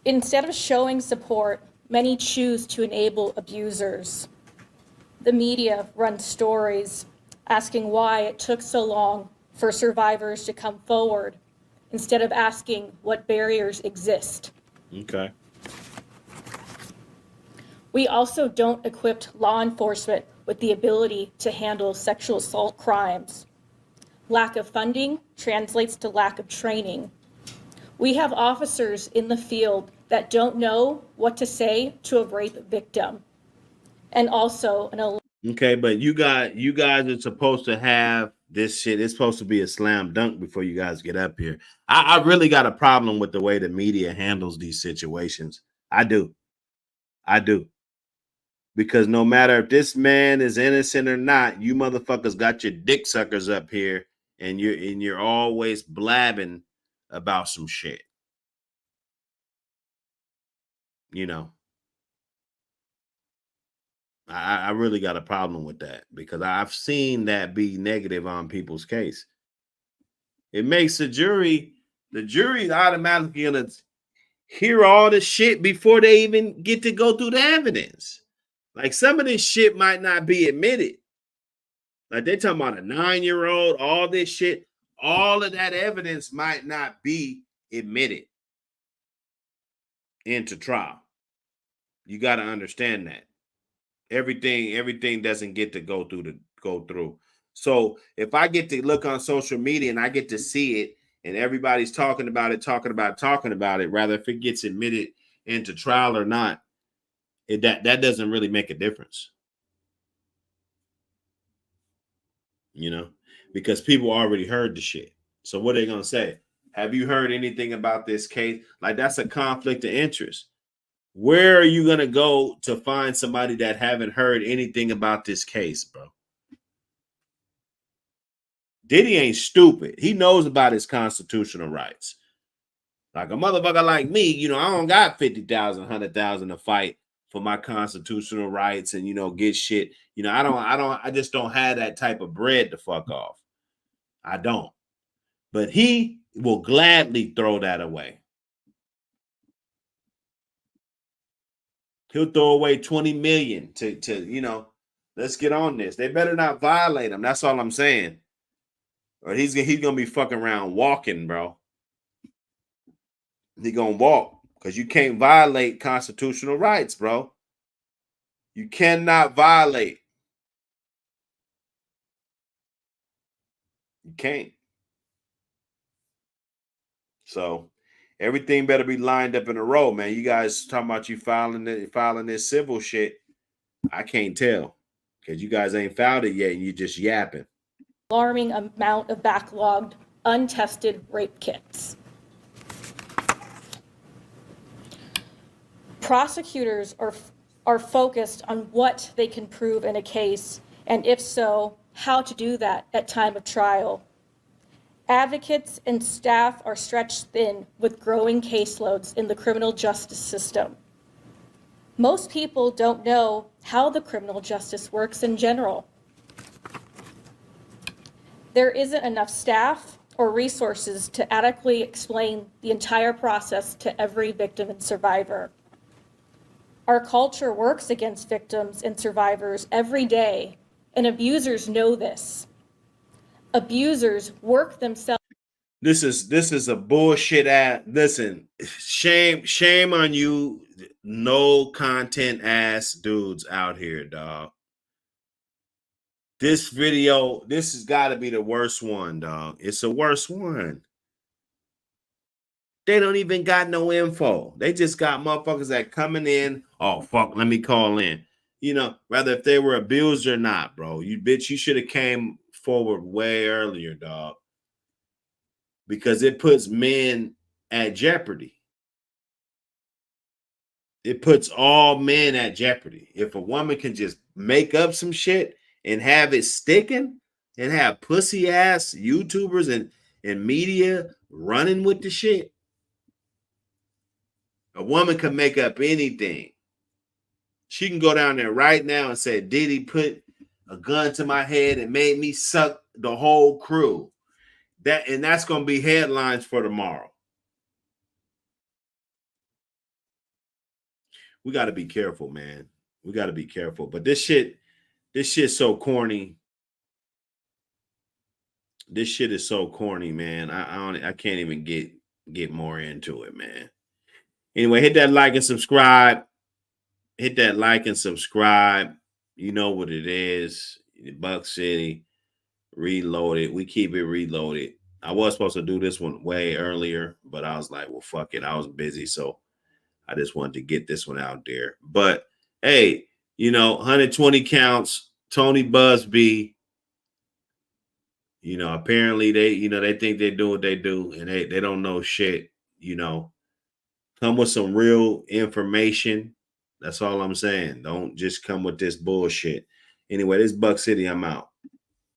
Instead of showing support, many choose to enable abusers. The media runs stories asking why it took so long for survivors to come forward instead of asking what barriers exist. Okay. We also don't equip law enforcement with the ability to handle sexual assault crimes. Lack of funding translates to lack of training. We have officers in the field that don't know what to say to a rape victim. And also Okay, but you guys are supposed to have this shit. It's supposed to be a slam dunk before you guys get up here. I really got a problem with the way the media handles these situations. I do. Because no matter if this man is innocent or not, you motherfuckers got your dick suckers up here and you're always blabbing about some shit. I really got a problem with that because I've seen that be negative on people's case. It makes the jury's automatically gonna hear all the shit before they even get to go through the evidence. Like some of this shit might not be admitted. Like they're talking about a 9-year-old, all this shit, all of that evidence might not be admitted. into trial. You got to understand that. Everything doesn't get to go through. So if I get to look on social media and I get to see it and everybody's talking about it, rather if it gets admitted into trial or not, that doesn't really make a difference. You know, because people already heard the shit. So what are they gonna say? Have you heard anything about this case? Like, that's a conflict of interest. Where are you gonna go to find somebody that haven't heard anything about this case, bro? Diddy ain't stupid. He knows about his constitutional rights. Like a motherfucker like me, you know, I don't got 50,000, 100,000 to fight for my constitutional rights and, you know, get shit. You know, I just don't have that type of bread to fuck off. I don't. But he will gladly throw that away. He'll throw away 20 million to, you know, let's get on this. They better not violate him. That's all I'm saying. Or he's gonna be fucking around walking, bro. He gonna walk because you can't violate constitutional rights, bro. You cannot violate. You can't. So everything better be lined up in a row, man. You guys talking about you filing this civil shit. I can't tell because you guys ain't filed it yet and you just yapping. Alarming amount of backlogged, untested rape kits. Prosecutors are focused on what they can prove in a case, and if so, how to do that at time of trial. Advocates and staff are stretched thin with growing caseloads in the criminal justice system. Most people don't know how the criminal justice works in general. There isn't enough staff or resources to adequately explain the entire process to every victim and survivor. Our culture works against victims and survivors every day, and abusers know this. Abusers work themselves. This is a bullshit ass. Listen, shame on you, no content ass dudes out here, dog. This video, this has got to be the worst one, dog. It's the worst one. They don't even got no info. They just got motherfuckers that coming in. Oh, fuck, let me call in. You know, rather if they were abused or not, bro. You bitch, you should have came forward way earlier, dog. Because it puts men at jeopardy. It puts all men at jeopardy. If a woman can just make up some shit and have it sticking and have pussy ass YouTubers and media running with the shit, a woman can make up anything. She can go down there right now and say, Diddy put a gun to my head and made me suck the whole crew. That's going to be headlines for tomorrow. We got to be careful, man. We got to be careful. But this shit's so corny. This shit is so corny, man. I can't even get more into it, man. Anyway, hit that like and subscribe. Hit that like and subscribe. You know what it is. Buck City Reloaded. We keep it reloaded. I was supposed to do this one way earlier, but I was like, well, fuck it. I was busy, so I just wanted to get this one out there. But hey, you know, 120 counts. Tony Buzbee. You know, apparently they think they do what they do, and they don't know shit. You know, come with some real information. That's all I'm saying. Don't just come with this bullshit. Anyway, this Buck City, I'm out.